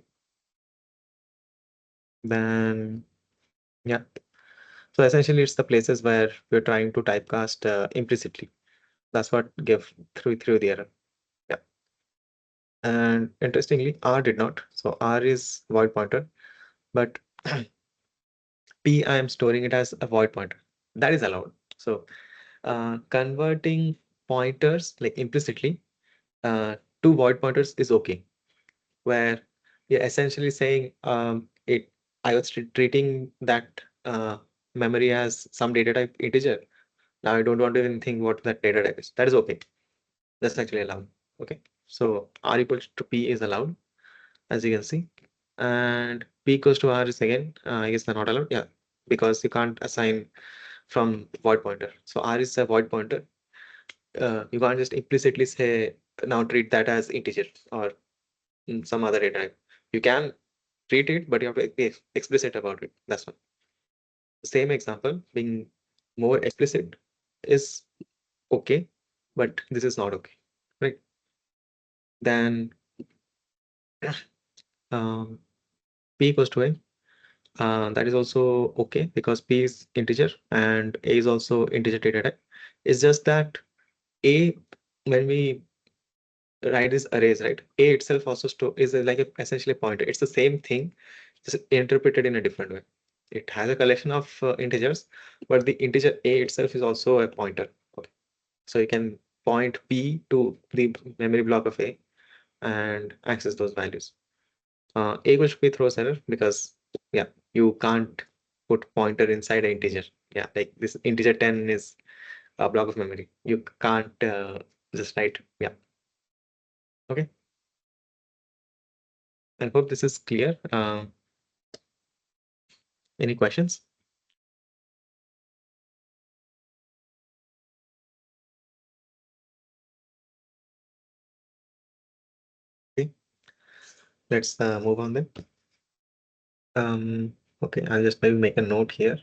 then yeah. So essentially, it's the places where we're trying to typecast implicitly. That's what gave through the error. Yeah, and interestingly, r did not. So r is void pointer, but P, I am storing it as a void pointer. That is allowed. So converting pointers like implicitly to void pointers is okay. Where you're essentially saying I was treating that memory as some data type integer. Now I don't want to even think what that data type is. That is okay. That's actually allowed. Okay. So R equals to P is allowed, as you can see. And P equals to R is again, I guess they're not allowed. Yeah, because you can't assign from void pointer. So R is a void pointer. You can't just implicitly say now treat that as integer or some other data type. You can treat it, but you have to be explicit about it. That's one. The same example being more explicit is okay, but this is not okay, right? Then um, P equals to A. That is also okay because P is integer and A is also integer data type. It's just that A, when we write these arrays, right? A itself also is like essentially a pointer. It's the same thing, just interpreted in a different way. It has a collection of integers, but the integer A itself is also a pointer. Okay. So you can point P to the memory block of A and access those values. A equals to P throws error because yeah, you can't put pointer inside an integer. Yeah, like this integer 10 is a block of memory. You can't just write. Yeah. Okay. I hope this is clear. Any questions? Okay, let's move on then. Okay, I'll just maybe make a note here.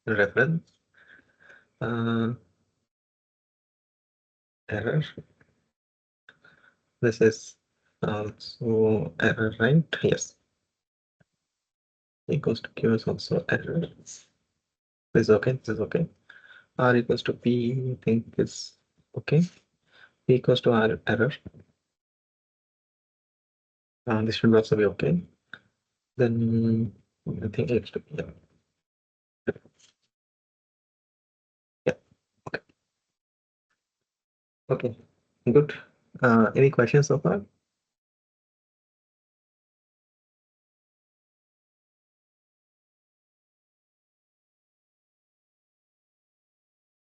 Reference. Uh, Error. This is also error, right? Yes. Equals to Q is also error. This is okay. This is okay. R equals to P, I think is okay. P equals to R error. This should also be okay. Then I think it's to yeah. Yeah. Okay. Okay. Good. Any questions so far?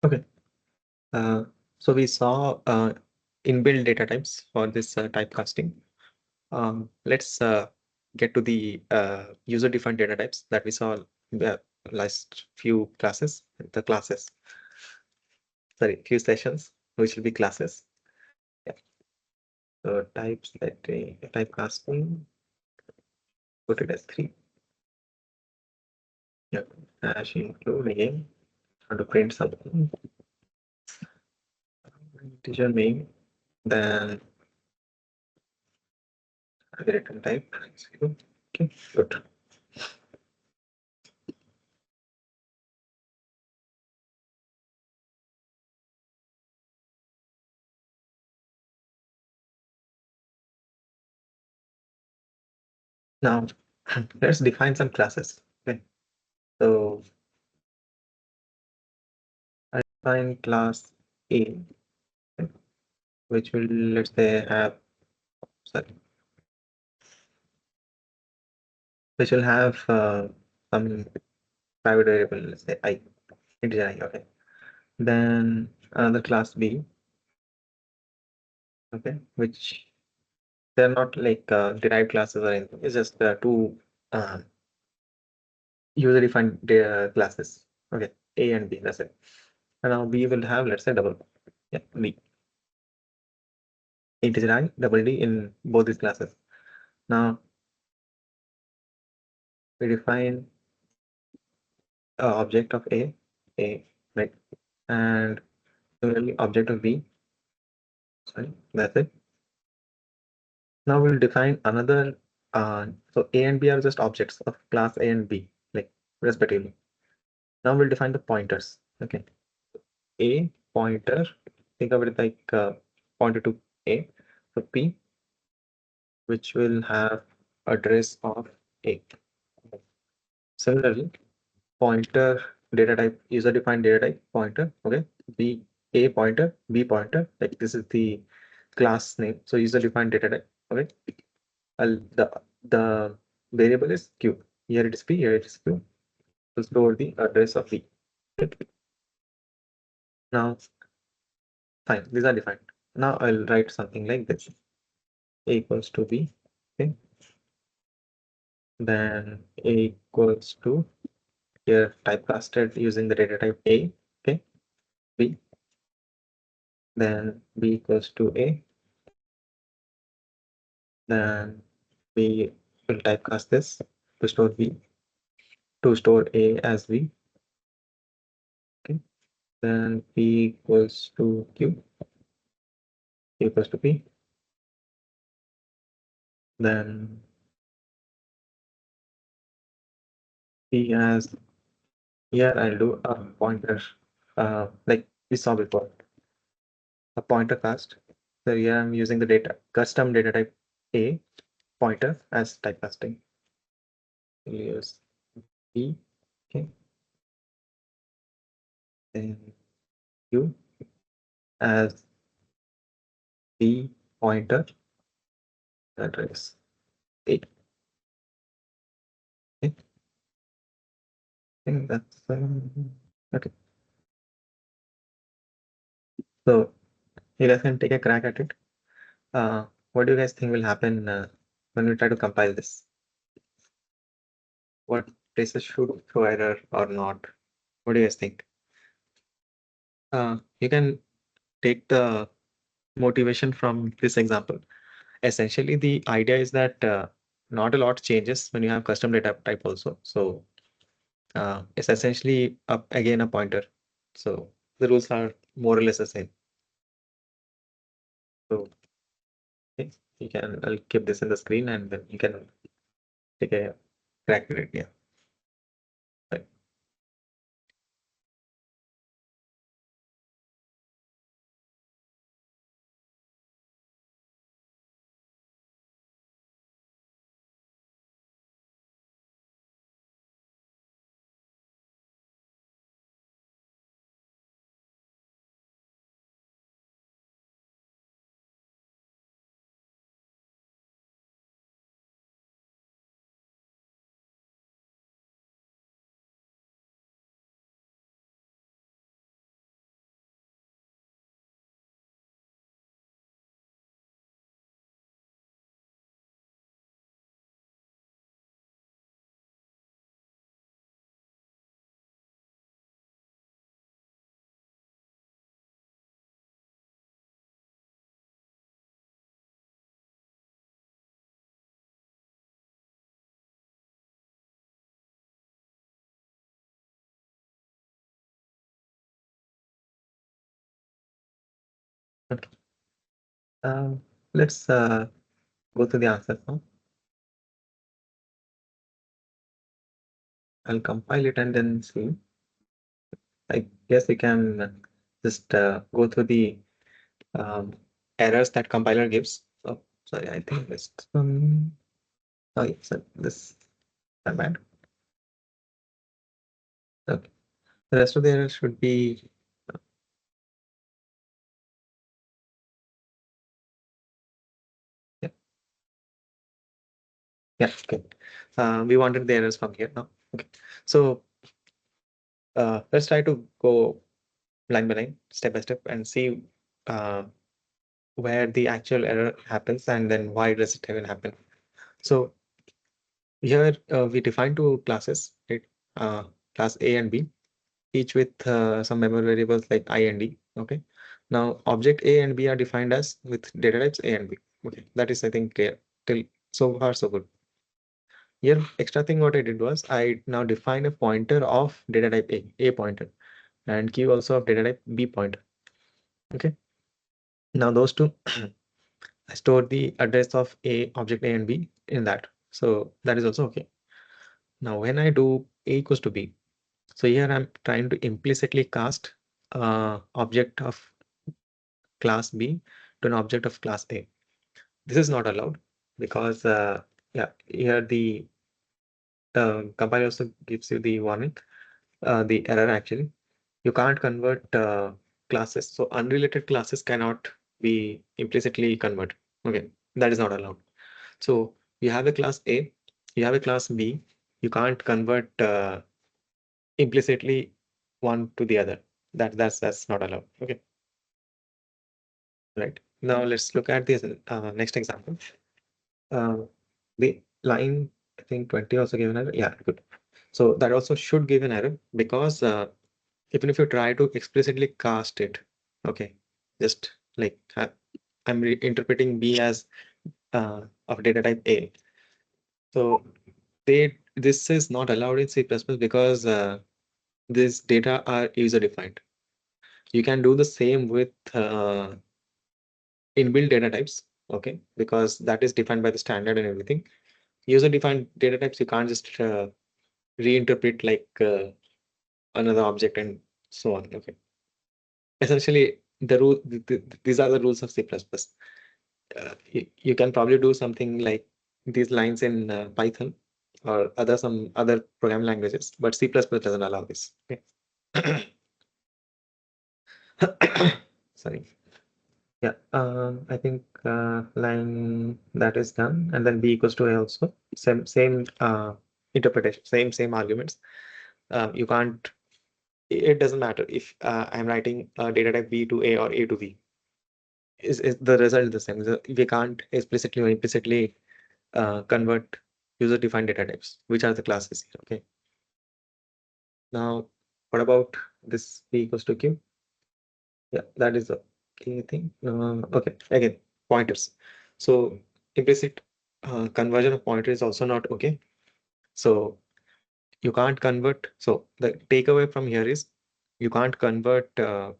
Okay. So we saw inbuilt data types for this typecasting. Let's get to the user-defined data types that we saw in the last few classes, the classes, sorry, few sessions, which will be classes. Yeah. So types, typecasting, put it as 3. Yeah, hash include again, how to print something, integer name, then return type. Okay, good. Now let's define some classes. Okay, so I define class A, okay, which will, let's say, have, sorry, which will have some private variable, let's say I, integer I. Okay, then another class B, okay, which they're not like derived classes or anything. It's just two uh, user-defined classes. Okay, A and B. That's it. And now B will have, let's say, double. Yeah, B. Integer I, double D in both these classes. Now we define object of A, right? And similarly, object of B. Sorry, that's it. Now we'll define another. So A and B are just objects of class A and B, like respectively. Now we'll define the pointers. Okay, A pointer. Think of it like pointer to A. So P, which will have address of A. Similarly, pointer data type, user defined data type pointer. Okay, B, A pointer, B pointer. Like this is the class name. So user defined data type. Okay, the variable is Q. Here it is P. Here it is Q. To store the address of B. Now, fine. These are defined. Now I'll write something like this: A equals to B. Okay, then A equals to, here typecasted using the data type A. Okay, B. Then B equals to A. Then we will typecast this to store B, to store A as B. Okay. Then P equals to Q, equals to P. Then P as, here I'll do a pointer, like we saw before, a pointer cast. So here I'm using the data custom data type A pointer as typecasting. We'll use P. Okay. Then Q as B pointer address A. Okay. I think that's okay. So you guys can take a crack at it. What do you guys think will happen when we try to compile this? What places should show error or not? What do you guys think? You can take the motivation from this example. Essentially, the idea is that not a lot changes when you have custom data type also. So it's essentially again a pointer. So the rules are more or less the same. So okay, you can, I'll keep this in the screen and then you can take a crack at it. Yeah. Okay. Let's go to the answer now. I'll compile it and then see. I guess we can just go through the um, errors that compiler gives. Oh, sorry, I think this. Oh, yes, this bad. Okay. The rest of the errors should be. Yeah, yeah, okay. We wanted the errors from here now. Okay. So let's try to go line by line, step by step, and see uh, where the actual error happens and then why does it even happen. So here we define two classes, right? Class A and B, each with some memory variables like I and D. Okay. Now object A and B are defined as with data types A and B. Okay, that is I think clear till so far so good. Here extra thing what I did was I now define a pointer of data type A pointer, and Q also of data type B pointer. Okay. Now those two I store the address of A object A and B in that. So that is also okay. Now when I do A equals to B, so here I'm trying to implicitly cast object of class B to an object of class A. This is not allowed because yeah, here the compiler also gives you the warning, the error actually. You can't convert classes. So unrelated classes cannot be implicitly converted. Okay, that is not allowed. So you have a class A, you have a class B, you can't convert implicitly one to the other. That's not allowed. Okay, right. Now let's look at this next example. Uh, the line I think 20 also gave an error. Yeah, good. So that also should give an error because even if you try to explicitly cast it, okay, just like I'm interpreting B as of data type A. So this is not allowed in C++ because these data are user defined. You can do the same with inbuilt data types, okay, because that is defined by the standard and everything. User defined data types, you can't just reinterpret like another object and so on. Okay. Essentially, these are the rules of C++. You can probably do something like these lines in Python or some other programming languages, but C++ doesn't allow this. Okay. Sorry. Yeah, I think line that is done, and then B equals to A also. Same interpretation, same arguments. You can't. It doesn't matter if I'm writing data type B to A or A to B. Is the result is the same? We can't explicitly or implicitly convert user-defined data types, which are the classes here. Okay. Now, what about this P equals to Q? Yeah, that is the key thing. Okay, again, pointers. So implicit conversion of pointer is also not okay. So you can't convert. So the takeaway from here is you can't convert data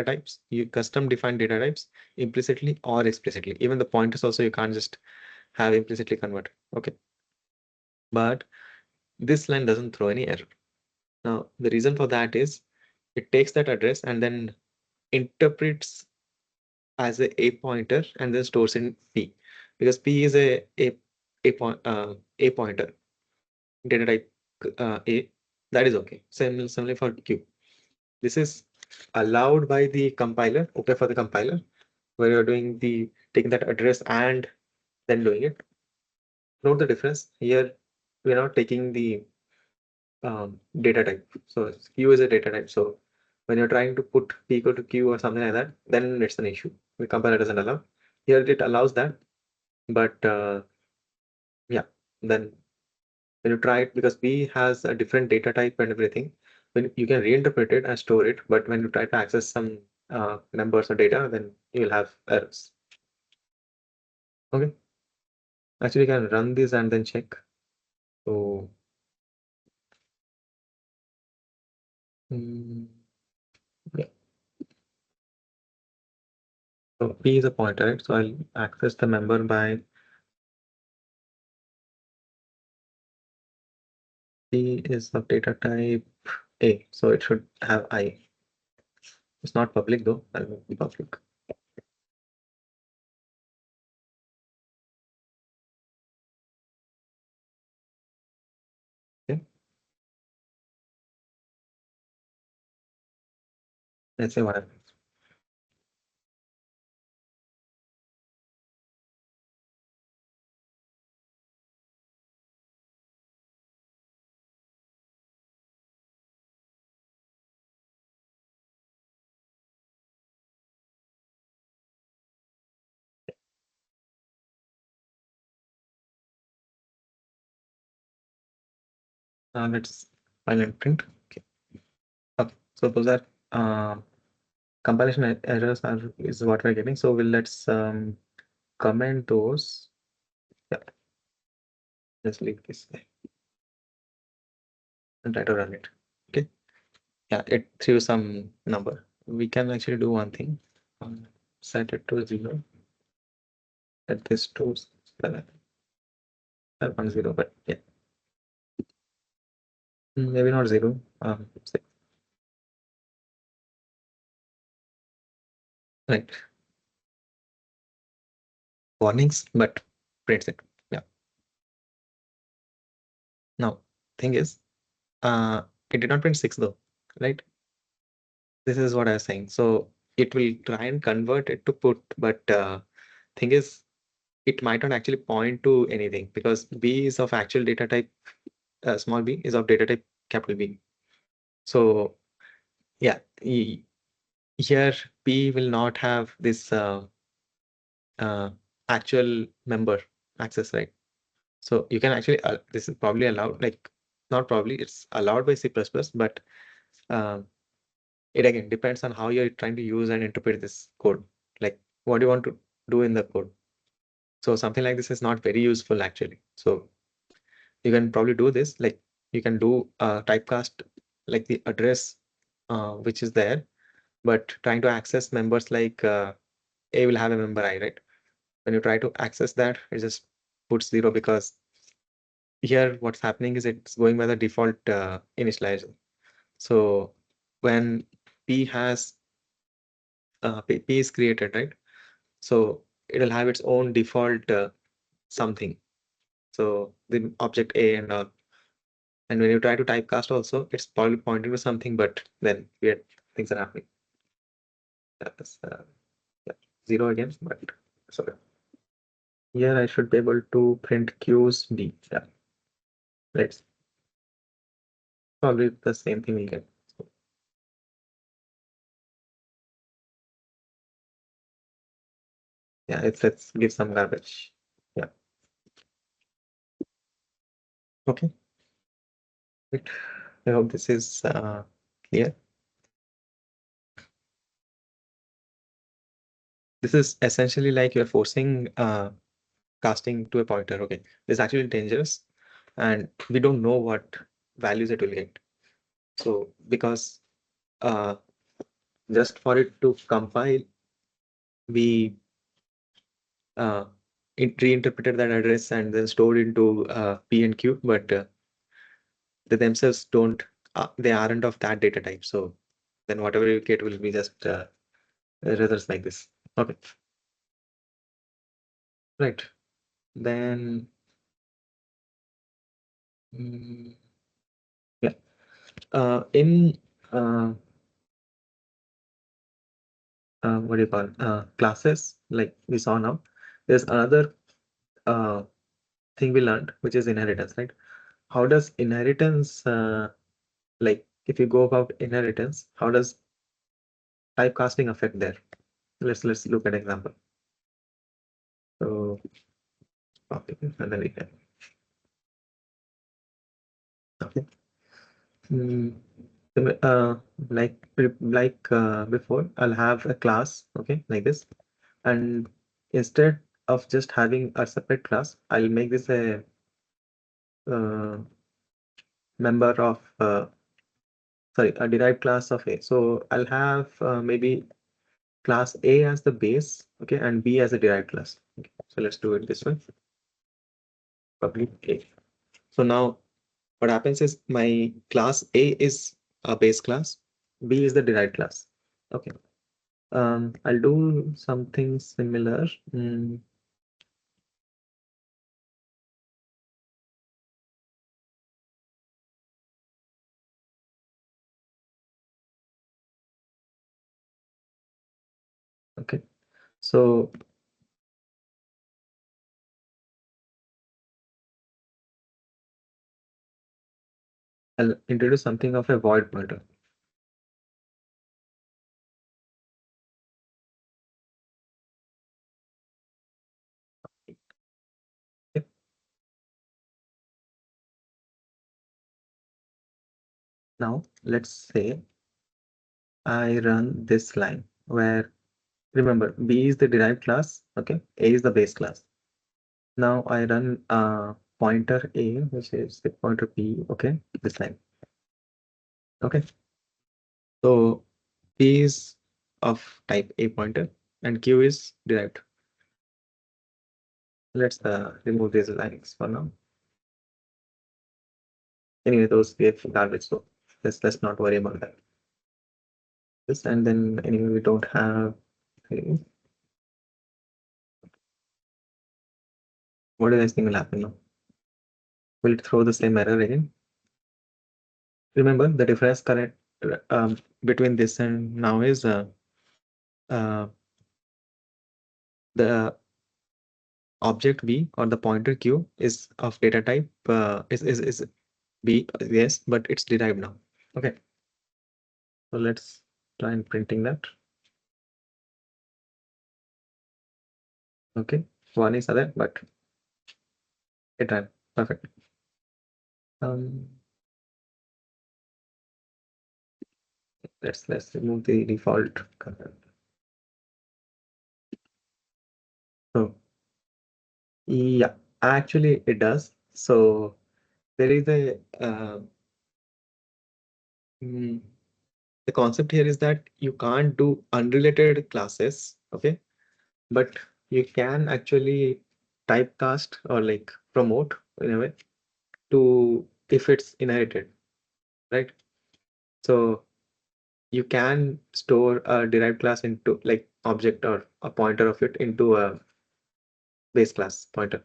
types. You custom define data types implicitly or explicitly. Even the pointers also you can't just have implicitly convert. Okay. But this line doesn't throw any error. Now, the reason for that is it takes that address and then interprets as a pointer and then stores in P, because P is a pointer data type A. That is okay. Similarly for Q. This is allowed by the compiler, okay, for the compiler, where you're doing the taking that address and then doing it. Note the difference here. We're not taking the data type. So Q is a data type. So when you're trying to put P equal to Q or something like that, then it's an issue. The compiler doesn't allow. Here it allows that, but yeah, then when you try it, because P has a different data type and everything, when you can reinterpret it and store it, but when you try to access some numbers or data, then you'll have errors. Okay. Actually, you can run this and then check. So mm, yeah. So P is a pointer, right? So I'll access the member by P is of data type A, so it should have I. It's not public though. I'll make it public. Okay. Let's say what happens. Let's file and print. Okay. Okay. So those are compilation errors are is what we're getting. So let's comment those. Yeah. Let's leave this there and try to run it. Okay. Yeah, it threw some number. We can actually do one thing. Set it to 0. Set this to 7. 7.0, but yeah. Maybe not 0. 6. Right. Warnings, but prints it. Yeah. Now, thing is, it did not print 6 though, right? This is what I was saying. So it will try and convert it to put, but thing is, it might not actually point to anything because B is of actual data type, small b is of data type capital B. So yeah, here P will not have this uh, actual member access, right? So you can actually, this is probably allowed, like not probably, it's allowed by C++, but um, it again depends on how you're trying to use and interpret this code. Like what do you want to do in the code? So something like this is not very useful actually. So you can probably do this, like you can do typecast like the address which is there, but trying to access members like A will have a member I, right? When you try to access that, it just puts 0 because here what's happening is it's going by the default initializer. So when P has P is created, right? So it'll have its own default something. So the object A and all. And when you try to typecast also, it's probably pointing to something, but then weird things are happening. That's yeah, 0 again, but sorry. Here I should be able to print Q's B. Yeah. Let's probably the same thing we get. So, yeah, let's give some garbage. Yeah. Okay. Great. I hope this is clear. This is essentially like you're forcing casting to a pointer. Okay, this is actually dangerous, and we don't know what values it will get. So because uh, just for it to compile, we uh, it reinterpreted that address and then stored into P and Q, but they themselves don't. They aren't of that data type. So then whatever you get will be just errors like this. Okay, right. Then mm, yeah, in what do you call classes like we saw now, there's another uh, thing we learned, which is inheritance, right? How does inheritance like if you go about inheritance, how does typecasting affect there? Let's look at example. So okay, and then we can okay. Mm, uh, before, I'll have a class, okay, like this, and instead of just having a separate class, I'll make this a uh, member of sorry, a derived class of A. So I'll have maybe class A as the base, okay, and B as a derived class. Okay, so let's do it this way. Public A. So now what happens is my class A is a base class, B is the derived class. Okay. I'll do something similar. Okay. So I'll introduce something of a void pointer. Okay. Now let's say I run this line where, remember, B is the derived class, okay, A is the base class. Now I run pointer A, which is the pointer B, okay, this line. Okay. So P is of type A pointer and Q is derived. Let's remove these lines for now. Anyway, those we have garbage, so let's not worry about that. This, and then anyway, we don't have. Okay. What do you guys think will happen now? Will it throw the same error again? Remember the difference current between this and now is uh, the object B or the pointer Q is of data type is B, yes, but it's derived now. Okay. So let's try and printing that. Okay, one is other, but it ran perfect. Um, let's remove the default color. So yeah, actually it does. So there is a mm, the concept here is that you can't do unrelated classes, okay, but you can actually typecast or like promote in a way to if it's inherited, right? So you can store a derived class into like object or a pointer of it into a base class pointer.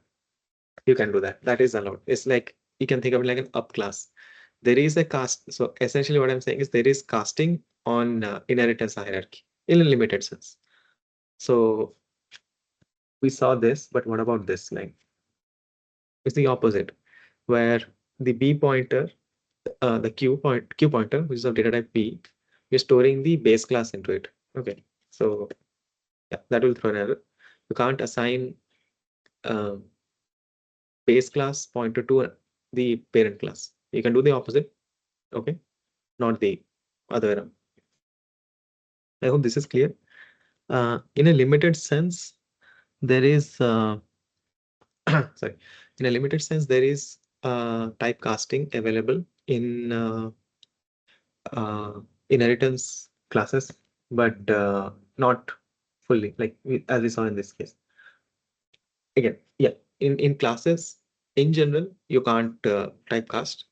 You can do that. That is allowed. It's like you can think of it like an up class. There is a cast. So essentially what I'm saying is there is casting on inheritance hierarchy in a limited sense. So we saw this, but what about this line? It's the opposite, where the B pointer, the Q pointer, which is of data type B, you're storing the base class into it. Okay. So yeah, that will throw an error. You can't assign um, base class pointer to the parent class. You can do the opposite, okay, not the other way around. I hope this is clear. In a limited sense, there is sorry, in a limited sense, there is typecasting available in inheritance classes, but not fully, like as we saw in this case. Again, yeah, in classes in general, you can't typecast.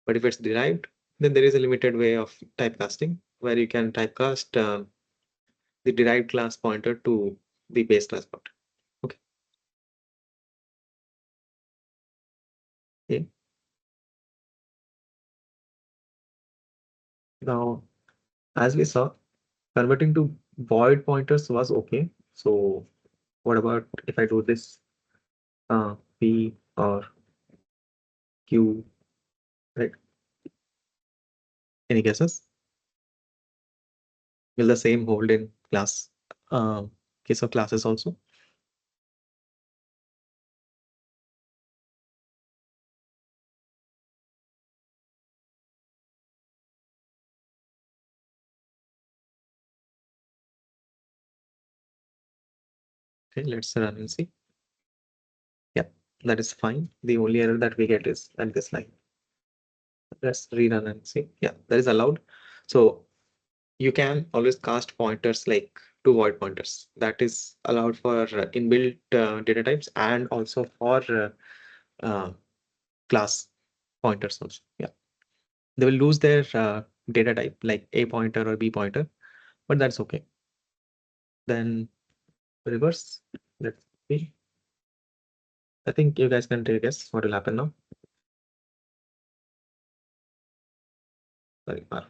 But if it's derived, then there is a limited way of typecasting where you can typecast the derived class pointer to the base class pointer. Okay. Okay. Now, as we saw, converting to void pointers was okay. So what about if I do this P or Q, right? Any guesses? Will the same hold in class case of classes also? Okay, let's run and see. Yeah, that is fine. The only error that we get is at this line. Let's rerun and see. Yeah, that is allowed. So you can always cast pointers like two void pointers. That is allowed for inbuilt data types and also for uh, class pointers also. Yeah, they will lose their data type like A pointer or B pointer, but that's okay. Then reverse. Let's see. I think you guys can take a guess what will happen now. Sorry, yeah,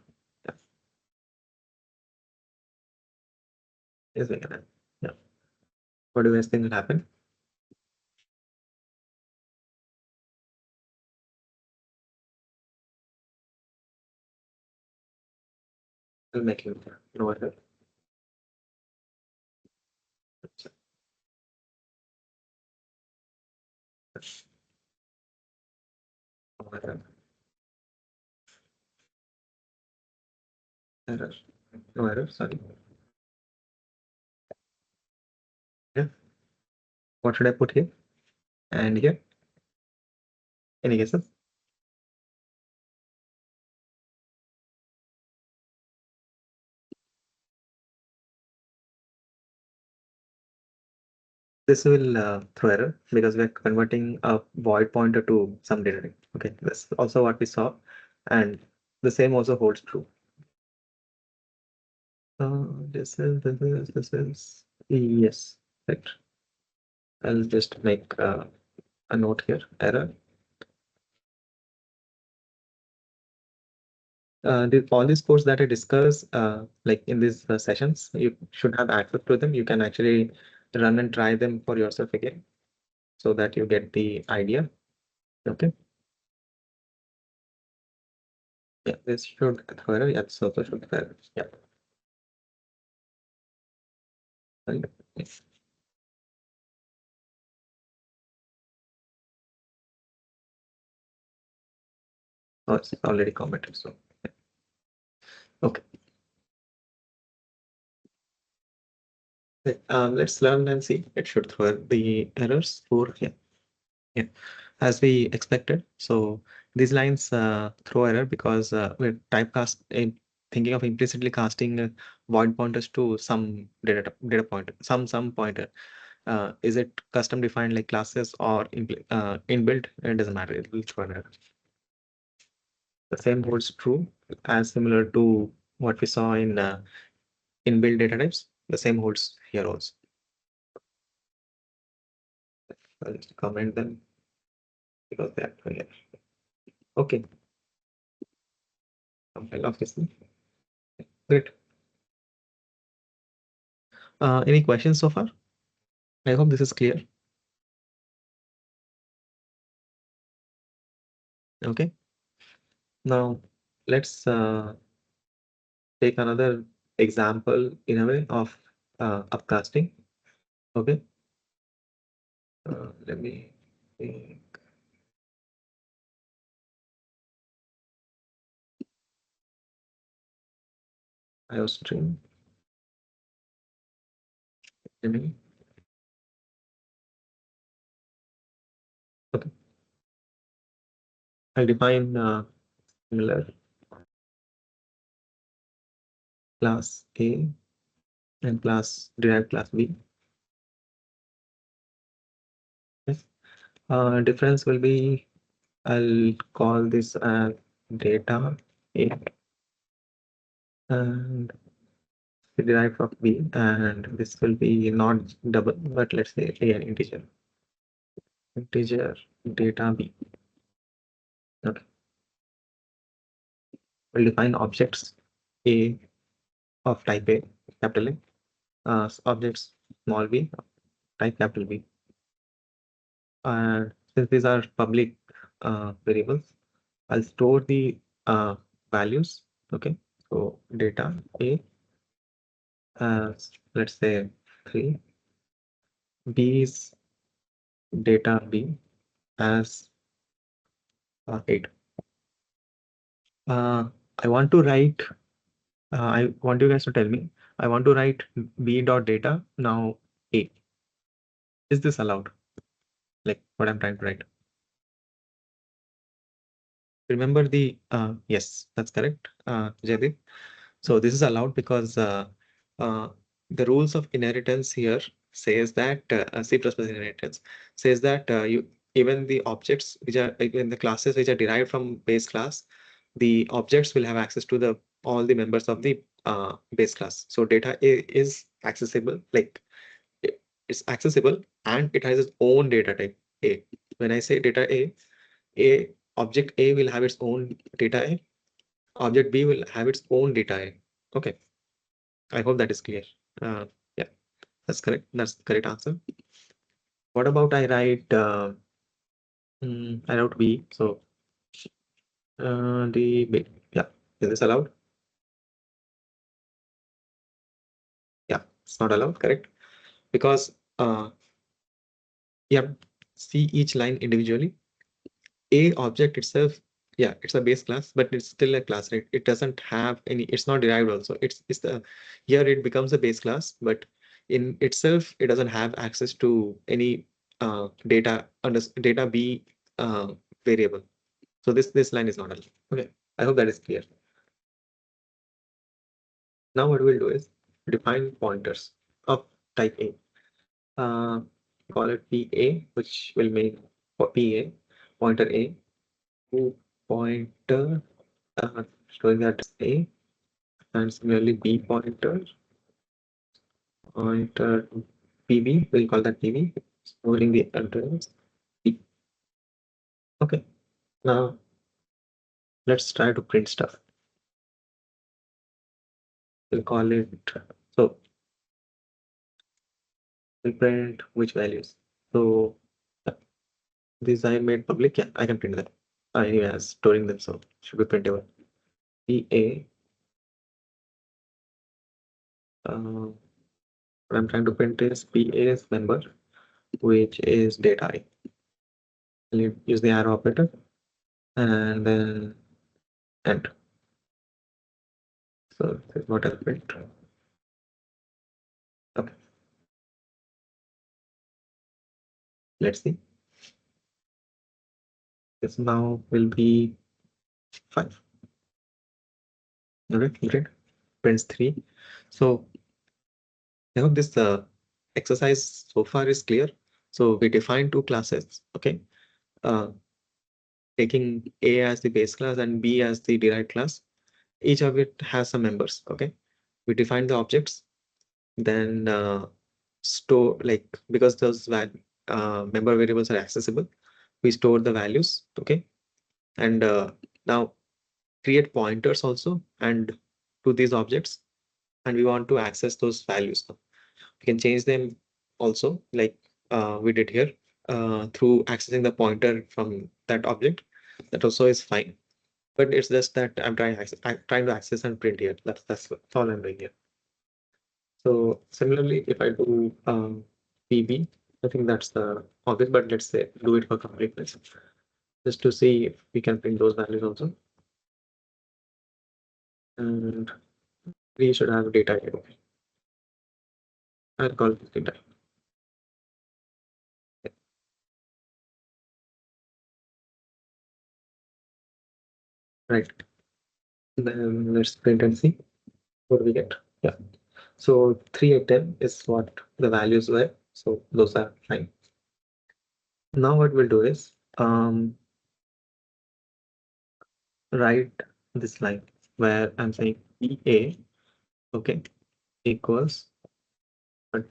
yes, we can. Yeah. What do you guys think will happen? I'll make you no error. No error. Error. No error. Sorry. Yeah. What should I put here? And here? Any guesses? This will throw error because we're converting a void pointer to some data type. Okay, that's also what we saw, and the same also holds true. This is yes, right. I'll just make a note here. Error. All these codes that I discuss, like in these sessions, you should have access to them. You can actually run and try them for yourself again, so that you get the idea. Okay. Yeah, this should throw error. Yeah, this also should throw error. Yeah. Right. Yes. Oh, it's already commented. So okay. Let's learn and see. It should throw the errors for yeah. Yeah, as we expected. So these lines throw error because we're typecast thinking of implicitly casting void pointers to some data pointer, some pointer. Is it custom defined like classes or inbuilt? It doesn't matter. It will throw an error. The same holds true as similar to what we saw in inbuilt data types. The same holds here also. I'll just comment them because they are here. Okay. Compile obviously. Great. Any questions so far? I hope this is clear. Okay. Now let's take another example in a way of upcasting. Okay. Let me think. IOStream. Let me. Okay. I'll define similar class A and class derived class B. Yes. Difference will be I'll call this data A and derived from B, and this will be not double, but let's say A an integer. Integer data B. Okay. We'll define objects A of type A, capital A, objects small b, type capital B. And since these are public variables, I'll store the values. Okay. So data A as let's say 3, B is data B as 8. I want to write, I want you guys to tell me, I want to write B dot data now A. Is this allowed? Like what I'm trying to write? Remember the, yes, that's correct, Jaydeep. So this is allowed because the rules of inheritance here says that C++ inheritance says that you even the objects which are even the classes which are derived from base class, the objects will have access to the all the members of the base class. So data is accessible, like it's accessible and it has its own data type A. When I say data A object A will have its own data A, object B will have its own data A. Okay, I hope that is clear. Yeah, that's correct. That's the correct answer. What about I write I wrote B, so the B. Yeah, is this allowed? Yeah, it's not allowed, correct? Because you have to see each line individually. A object itself, yeah, it's a base class, but it's still a class, right? It doesn't have any, it's not derived also. It's the here it becomes a base class, but in itself, it doesn't have access to any data under data B variable. So this line is not allowed. Okay, I hope that is clear. Now what we'll do is define pointers of type A. Uh, call it PA, which will make for PA pointer A to pointer showing that A, and similarly B pointer to PB, we'll call that PB, storing the address B. Okay, now let's try to print stuff. We'll call it, so we'll print which values. So these I made public, yeah, I can print them. I am storing them, so should be printable. PA, what I'm trying to print is PA's member, which is data I. I'll use the arrow operator and then enter. So this is what I'll print. Okay, let's see. This now will be 5. Okay, great. Prints 3. So I hope this exercise so far is clear. So we define two classes. Okay, uh, taking A as the base class and B as the derived class. Each of it has some members. Okay, we define the objects, then store, like, because those member variables are accessible, we store the values. Okay, and now create pointers also and to these objects, and we want to access those values. We can change them also, like we did here, through accessing the pointer from that object. That also is fine, but it's just that I'm trying to access and print here. That's all I'm doing here. So similarly, if I do PB, I think that's the obvious, but let's say do it for completeness, just to see if we can print those values also. And we should have data here. I'll call this data. Right. Then let's print and see what we get. Yeah. So 3 and 10 is what the values were. So those are fine. Now what we'll do is write this line where I'm saying EA, okay, equals, but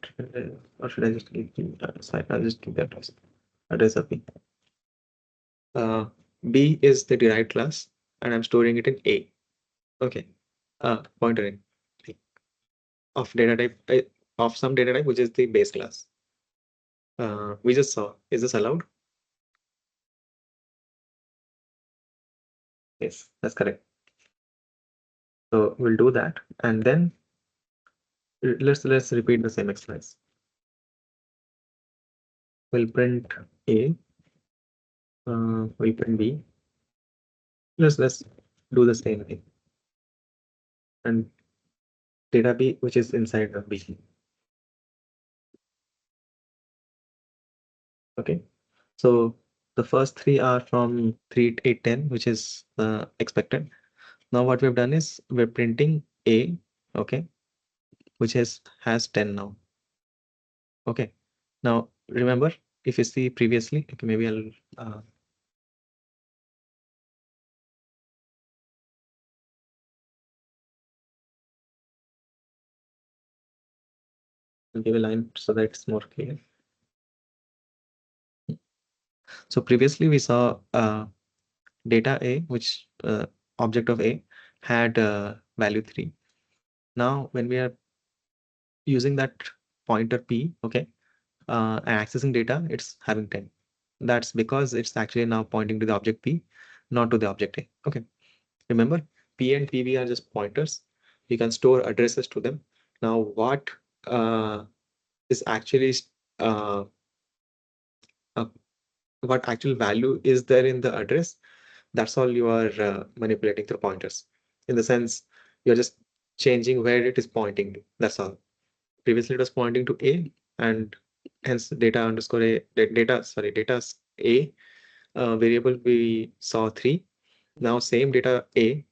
or should I just keep the side? I'll just keep that as address of B. B is the derived class, and I'm storing it in A. Okay, pointer in of data type of some data type, which is the base class. We just saw. Is this allowed? Yes, that's correct. So we'll do that, and then let's repeat the same exercise. We'll print A. We print B. Let's do the same thing, and data B, which is inside of B. Okay, so the first three are from 3, 8, 10, which is expected. Now what we've done is we're printing A. Okay, which has 10 now. Okay. Now remember, if you see previously, okay, maybe I'll give a line so that it's more clear. So previously we saw data A, which object of A had value 3. Now when we are using that pointer P, okay, and accessing data, it's having 10. That's because it's actually now pointing to the object P, not to the object A. Okay. Remember, P and PV are just pointers. You can store addresses to them. Now, what is actually uh, uh, what actual value is there in the address? That's all you are manipulating through pointers. In the sense, you're just changing where it is pointing to. That's all. Previously, it was pointing to A, and hence data underscore A, data A variable we saw 3. Now same data A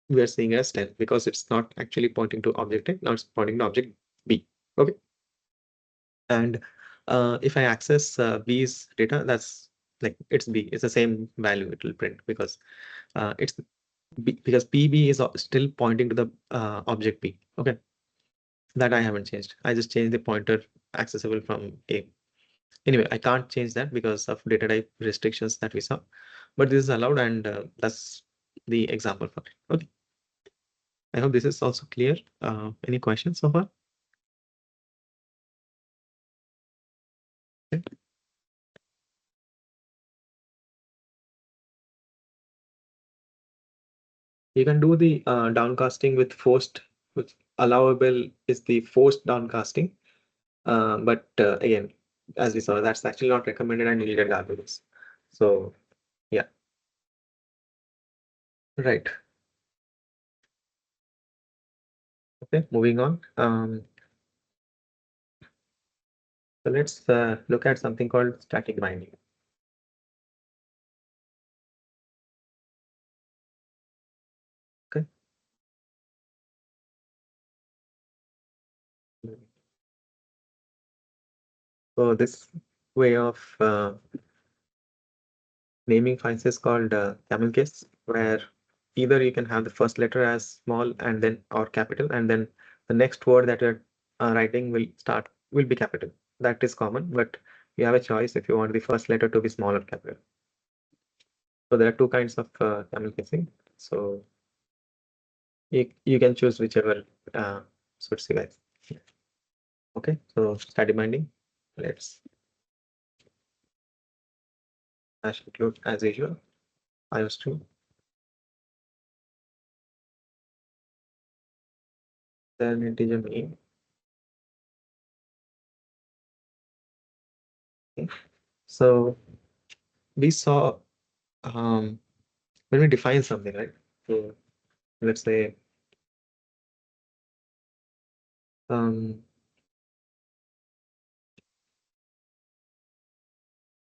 we are seeing as 10 because it's not actually pointing to object A, now it's pointing to object B. Okay. And if I access B's data, that's like it's B. It's the same value it will print because it's B, because PB is still pointing to the object B. Okay. That I haven't changed. I just changed the pointer accessible from A. Anyway, I can't change that because of data type restrictions that we saw, but this is allowed, and that's the example for it. Okay. I hope this is also clear. Any questions so far? Okay. You can do the downcasting with forced, with allowable is the forced downcasting. But again, as we saw, that's actually not recommended and needed algorithms. So yeah, right. Okay, moving on. So let's look at something called static binding. Okay. So this way of naming files is called camel case, where either you can have the first letter as small and then or capital, and then the next word that you're writing will be capital. That is common, but you have a choice if you want the first letter to be small or capital. So there are two kinds of camel casing. So you can choose whichever suits you guys. Okay, so static binding. Let's hash include as usual. iostream, then integer main. Okay. So we saw when we define something, right? So let's say um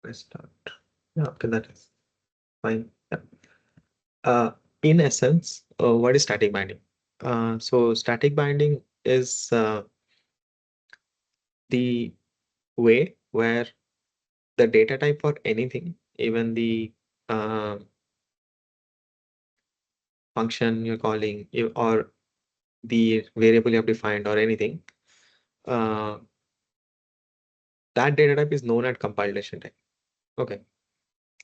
let's start. Yeah, okay, that is fine. Yeah. Uh, in essence, what is static binding? So static binding is the way where the data type for anything, even the uh, function you're calling or the variable you have defined or anything, uh, that data type is known at compilation time. Okay.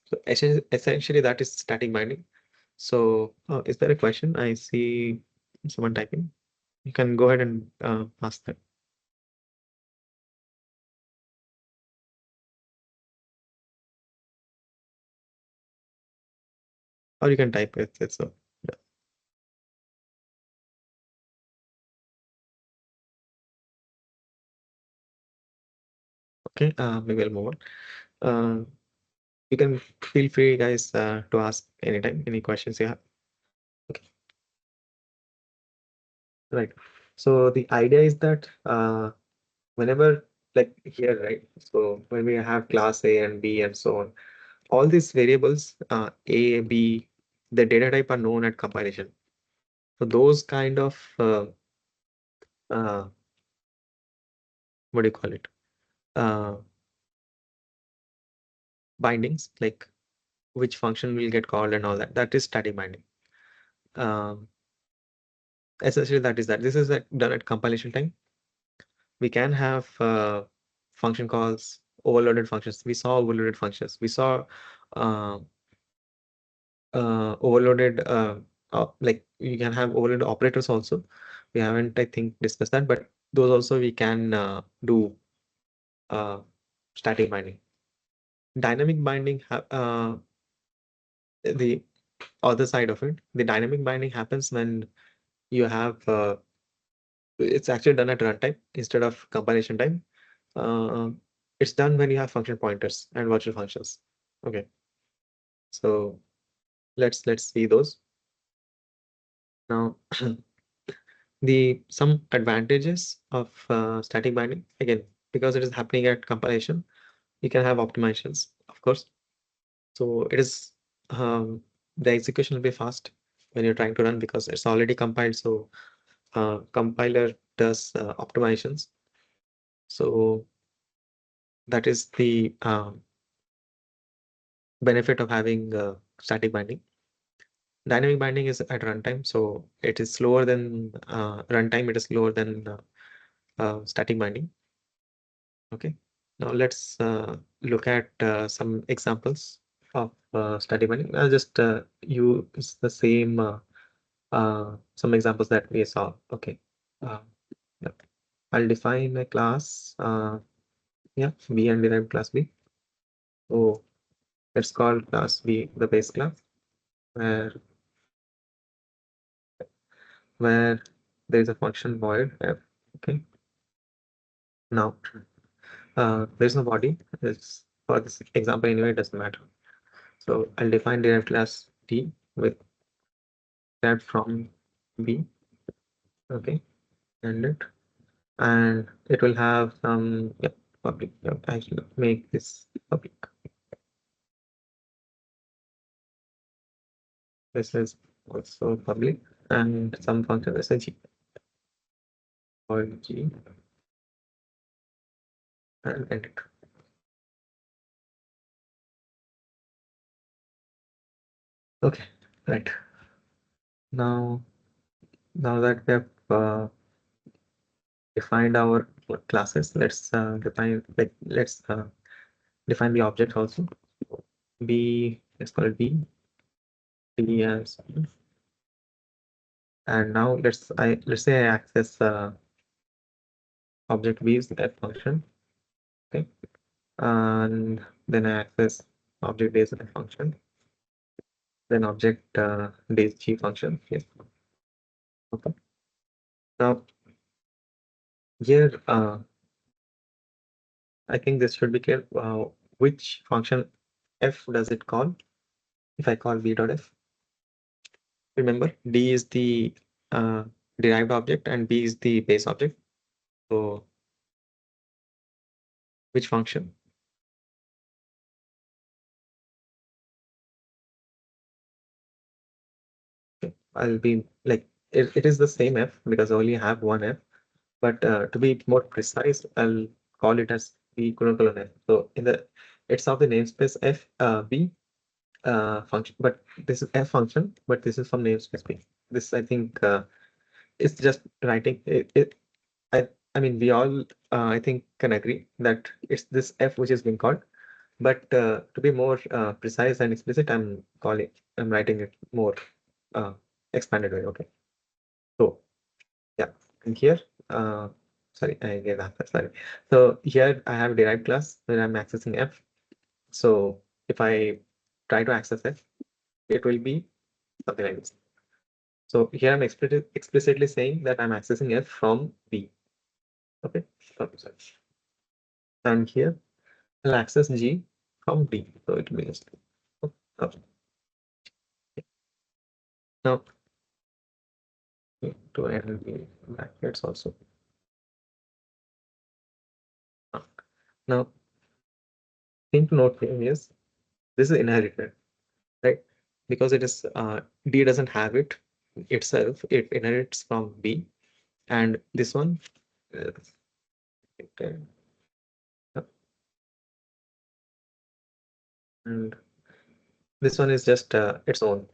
So essentially that is static binding. So is there a question? I see someone typing. You can go ahead and ask them, or you can type it. It's so yeah. Okay. Maybe I'll move on. Uh, you can feel free, guys, to ask anytime any questions you have. Okay. Right. So the idea is that whenever like here, right? So when we have class A and B and so on, all these variables A, B, the data type are known at compilation. So those kind of what do you call it? Uh, Bindings, like which function will get called and all that. That is static binding. Um, Essentially, that is that. This is done at compilation time. We can have function calls, overloaded functions. We saw overloaded functions. We saw uh, overloaded like you can have overloaded operators also. We haven't, I think, discussed that, but those also we can do uh, static binding. Dynamic binding, the other side of it, the dynamic binding happens when you have it's actually done at runtime instead of compilation time. Uh, it's done when you have function pointers and virtual functions. Okay, so let's see those now. The some advantages of static binding, again, because it is happening at compilation, you can have optimizations, of course. So it is the execution will be fast when you're trying to run because it's already compiled. So compiler does optimizations. So that is the benefit of having static binding. Dynamic binding is at runtime, so it is slower than runtime. It is slower than static binding. Okay. Now let's look at some examples of static binding. I'll just use the same some examples that we saw. Okay. Uh, yeah. I'll define a class. Yeah, B and derive class B. So let's call class B the base class, where where there is a function void f. Okay. Now there's no body. It's for this example anyway. It doesn't matter. So I'll define derived class D with that from B. Okay, and it will have some public. I should make this public. This is also public, and some function is a G or G and end it. Okay, right. Now, now that we have defined our classes, let's define the object also. B, let's call it B as, and now let's say I access object B is that function. Okay, and then I access object based function, then object base G function. Yes. Okay. Now here I think this should be clear. Which function f does it call if I call b dot f? Remember, D is the derived object and B is the base object. So which function? Okay. I'll be like it is the same f because I only have one f. But to be more precise, I'll call it as B colon f. So in the it's of the namespace f b function, but this is f function, but this is from namespace b. This I think it's just writing it. I mean we all I think can agree that it's this f which is being called. But to be more precise and explicit, I'm writing it more uh, expanded way. Okay. So yeah, and here, uh, sorry, I gave that. Sorry. So here I have derived class where I'm accessing f. So if I try to access f, it will be something like this. So here I'm explicitly saying that I'm accessing f from b. Okay. Sorry. And here I'll access g from d. So it will be just okay. Now to end the brackets also. Now thing to note here is this is inherited, right? Because it is D doesn't have it itself, it inherits from B, and this one, uh, Okay. Yep. And this one is just its own.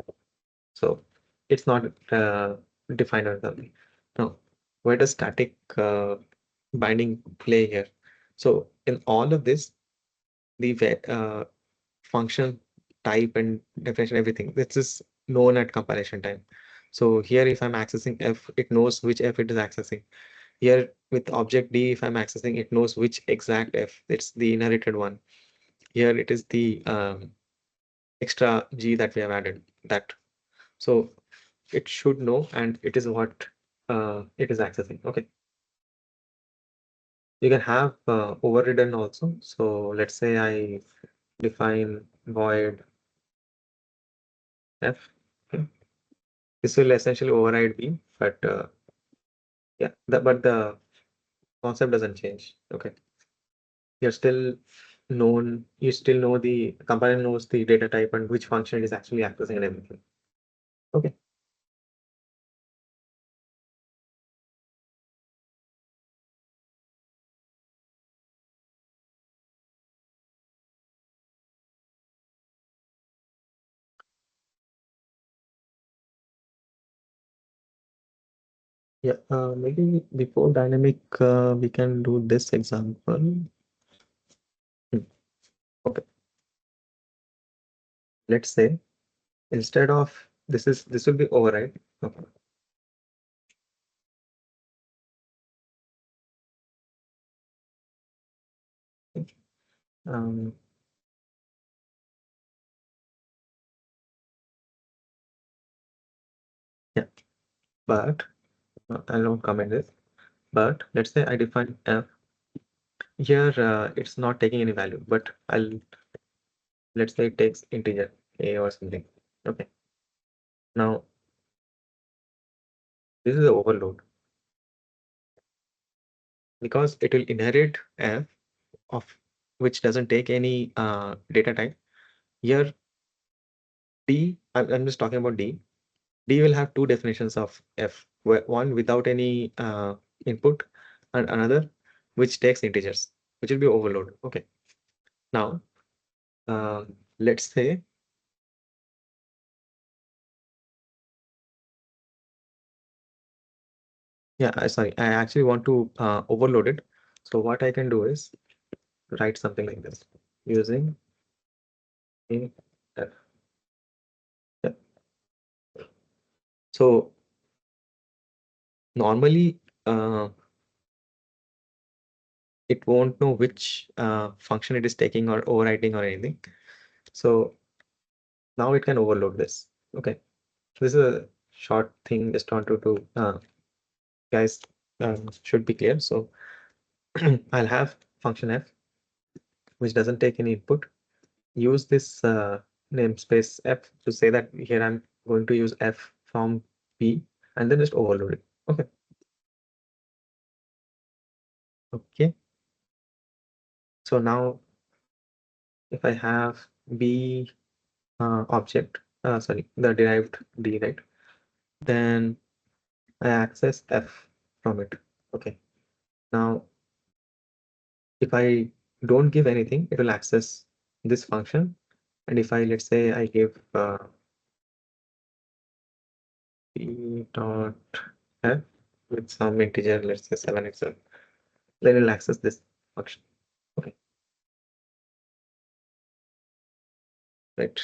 So it's not defined as something. Now, where does static binding play here? So in all of this, the function type and definition, everything, this is known at compilation time. So here, if I'm accessing f, it knows which f it is accessing. Here with object D, if I'm accessing, it knows which exact f. It's the inherited one. Here it is the extra G that we have added. That so it should know, and it is what it is accessing. Okay. You can have overridden also. So let's say I define void f. Okay. This will essentially override B, but yeah, but the concept doesn't change. Okay. You're still you still know the compiler knows the data type and which function it is actually accessing and everything. Okay. Yeah, maybe before dynamic, we can do this example. Hmm, okay, let's say instead of this will be override. Okay. Um, yeah, but I don't comment this. But let's say I define f here. It's not taking any value, but let's say it takes integer a or something. Okay. Now this is the overload because it will inherit f of which doesn't take any data type. Here D, I'm just talking about D. D will have two definitions of f, one without any input and another which takes integers, which will be overload. Okay. Now, let's say, yeah, sorry, I actually want to overload it. So what I can do is write something like this using a f. Yeah. So normally, it won't know which function it is taking or overriding or anything. So now it can overload this. Okay. This is a short thing just wanted to guys should be clear. So I'll have function f which doesn't take any input. Use this namespace f to say that here I'm going to use f from p and then just overload it. Okay. Okay. So now if I have b object, sorry, the derived d, right? Then I access f from it. Okay. Now if I don't give anything, it will access this function. And if I, let's say I give p dot f with some integer, let's say 7 itself, then it'll access this function. Okay, right.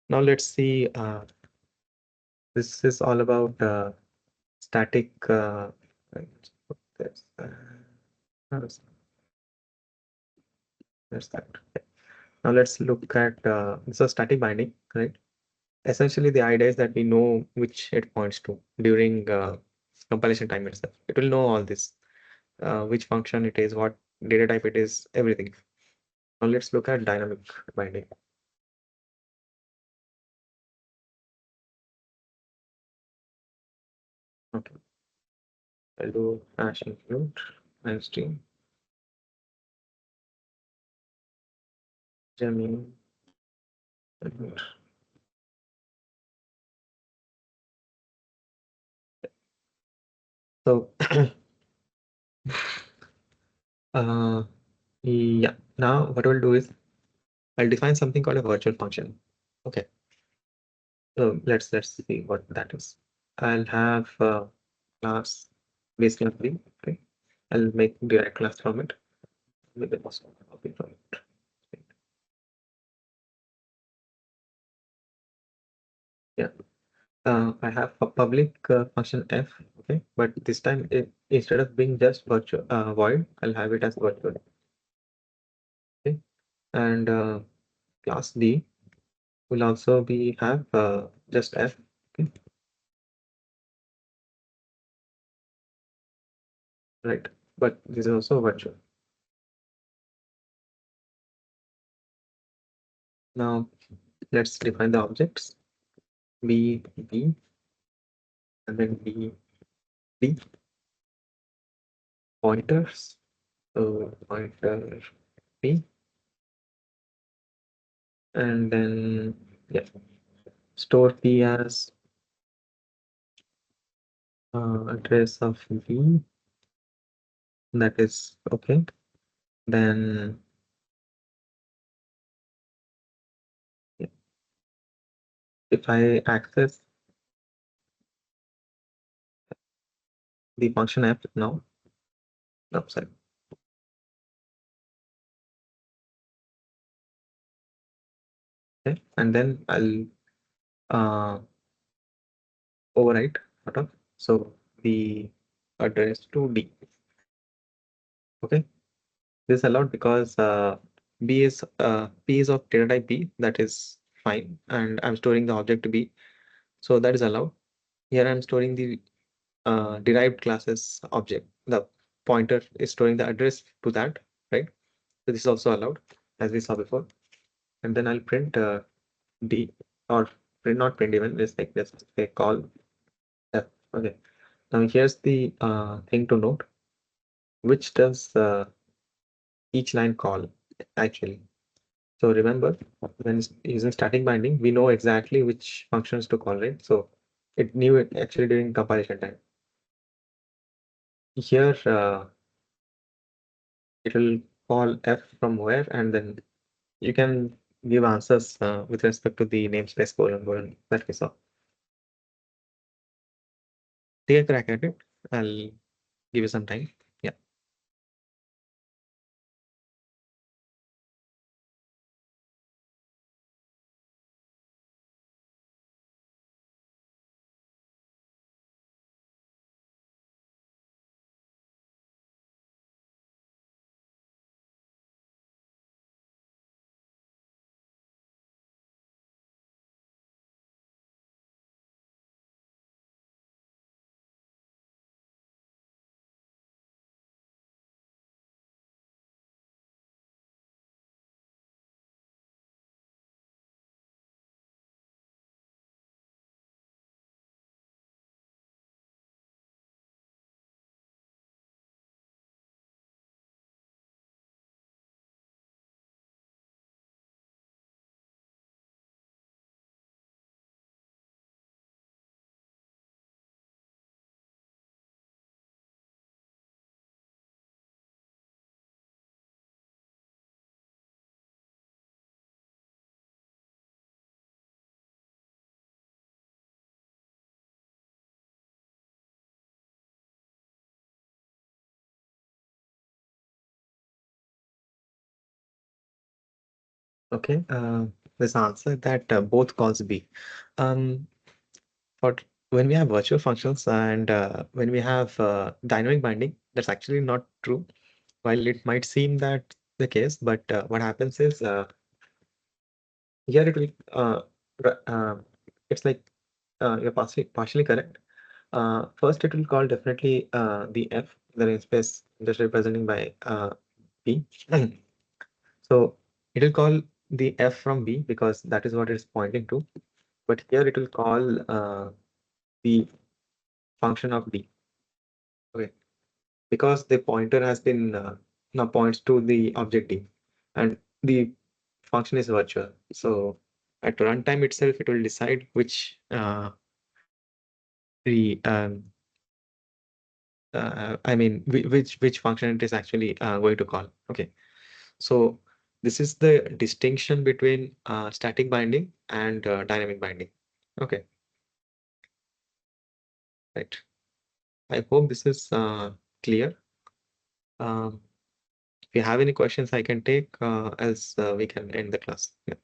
Now let's see, this is all about static, let's put this, there's there's that. Okay. Now let's look at, this is static binding, right? Essentially, the idea is that we know which it points to during compilation time itself. It will know all this, which function it is, what data type it is, everything. Now let's look at dynamic binding. Okay, I'll do hash include and stream jamming. So So yeah, now what we'll do is I'll define something called a virtual function. Okay, so let's see what that is. I'll have class base class B. Okay, I'll make direct class from it with the most copy from it. Yeah. I have a public function f, okay, but this time instead of being just virtual void, I'll have it as virtual, okay, and class D will also be have just f, okay, right, but this is also virtual. Now let's define the objects B, B, and then D, D pointers. So pointer P, and then yeah, store P as address of B. That is okay. Then yeah, if I access the function app now, no, sorry, okay, and then I'll overwrite sort of. So the address to D. Okay, this is allowed because P is of data type B, that is fine, and I'm storing the object to B, so that is allowed. Here I'm storing the derived classes object. The pointer is storing the address to that, right? So this is also allowed, as we saw before. And then I'll print D, or print not print even, just like this, say call F. Okay. Now here's the thing to note, which does each line call actually. So remember, when using static binding, we know exactly which functions to call, right? So it knew it actually during compilation time. Here it will call F from where, and then you can give answers with respect to the namespace colon that we saw. Take a crack at it. I'll give you some time. Yeah. Okay. This answer that both calls B. Um, for when we have virtual functions and when we have dynamic binding, that's actually not true. While it might seem that the case, but what happens is here it will it's like you're partially correct. First, it will call definitely the F, the namespace just representing by B. So it will call the F from B because that is what it is pointing to. But here it will call the function of D. Okay, because the pointer has been now points to the object D, and the function is virtual. So at runtime itself, it will decide which the I mean, which function it is actually going to call. Okay. So this is the distinction between static binding and dynamic binding. Okay, right. I hope this is clear. Um, if you have any questions, I can take, else we can end the class. Yeah.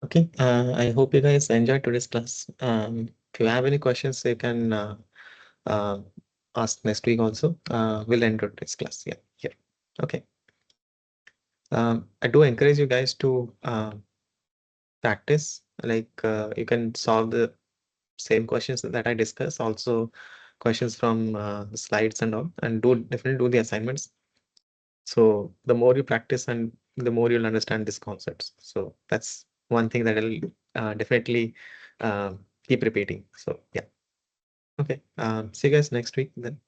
Okay, I hope you guys enjoyed today's class. If you have any questions, you can uh, ask next week also. We'll end today's class. Yeah, here. Okay. I do encourage you guys to practice. Like you can solve the same questions that I discussed, also questions from the slides and all, and do definitely do the assignments. So the more you practice and the more you'll understand these concepts. So that's one thing that I'll definitely keep repeating. So yeah. Okay. See you guys next week then.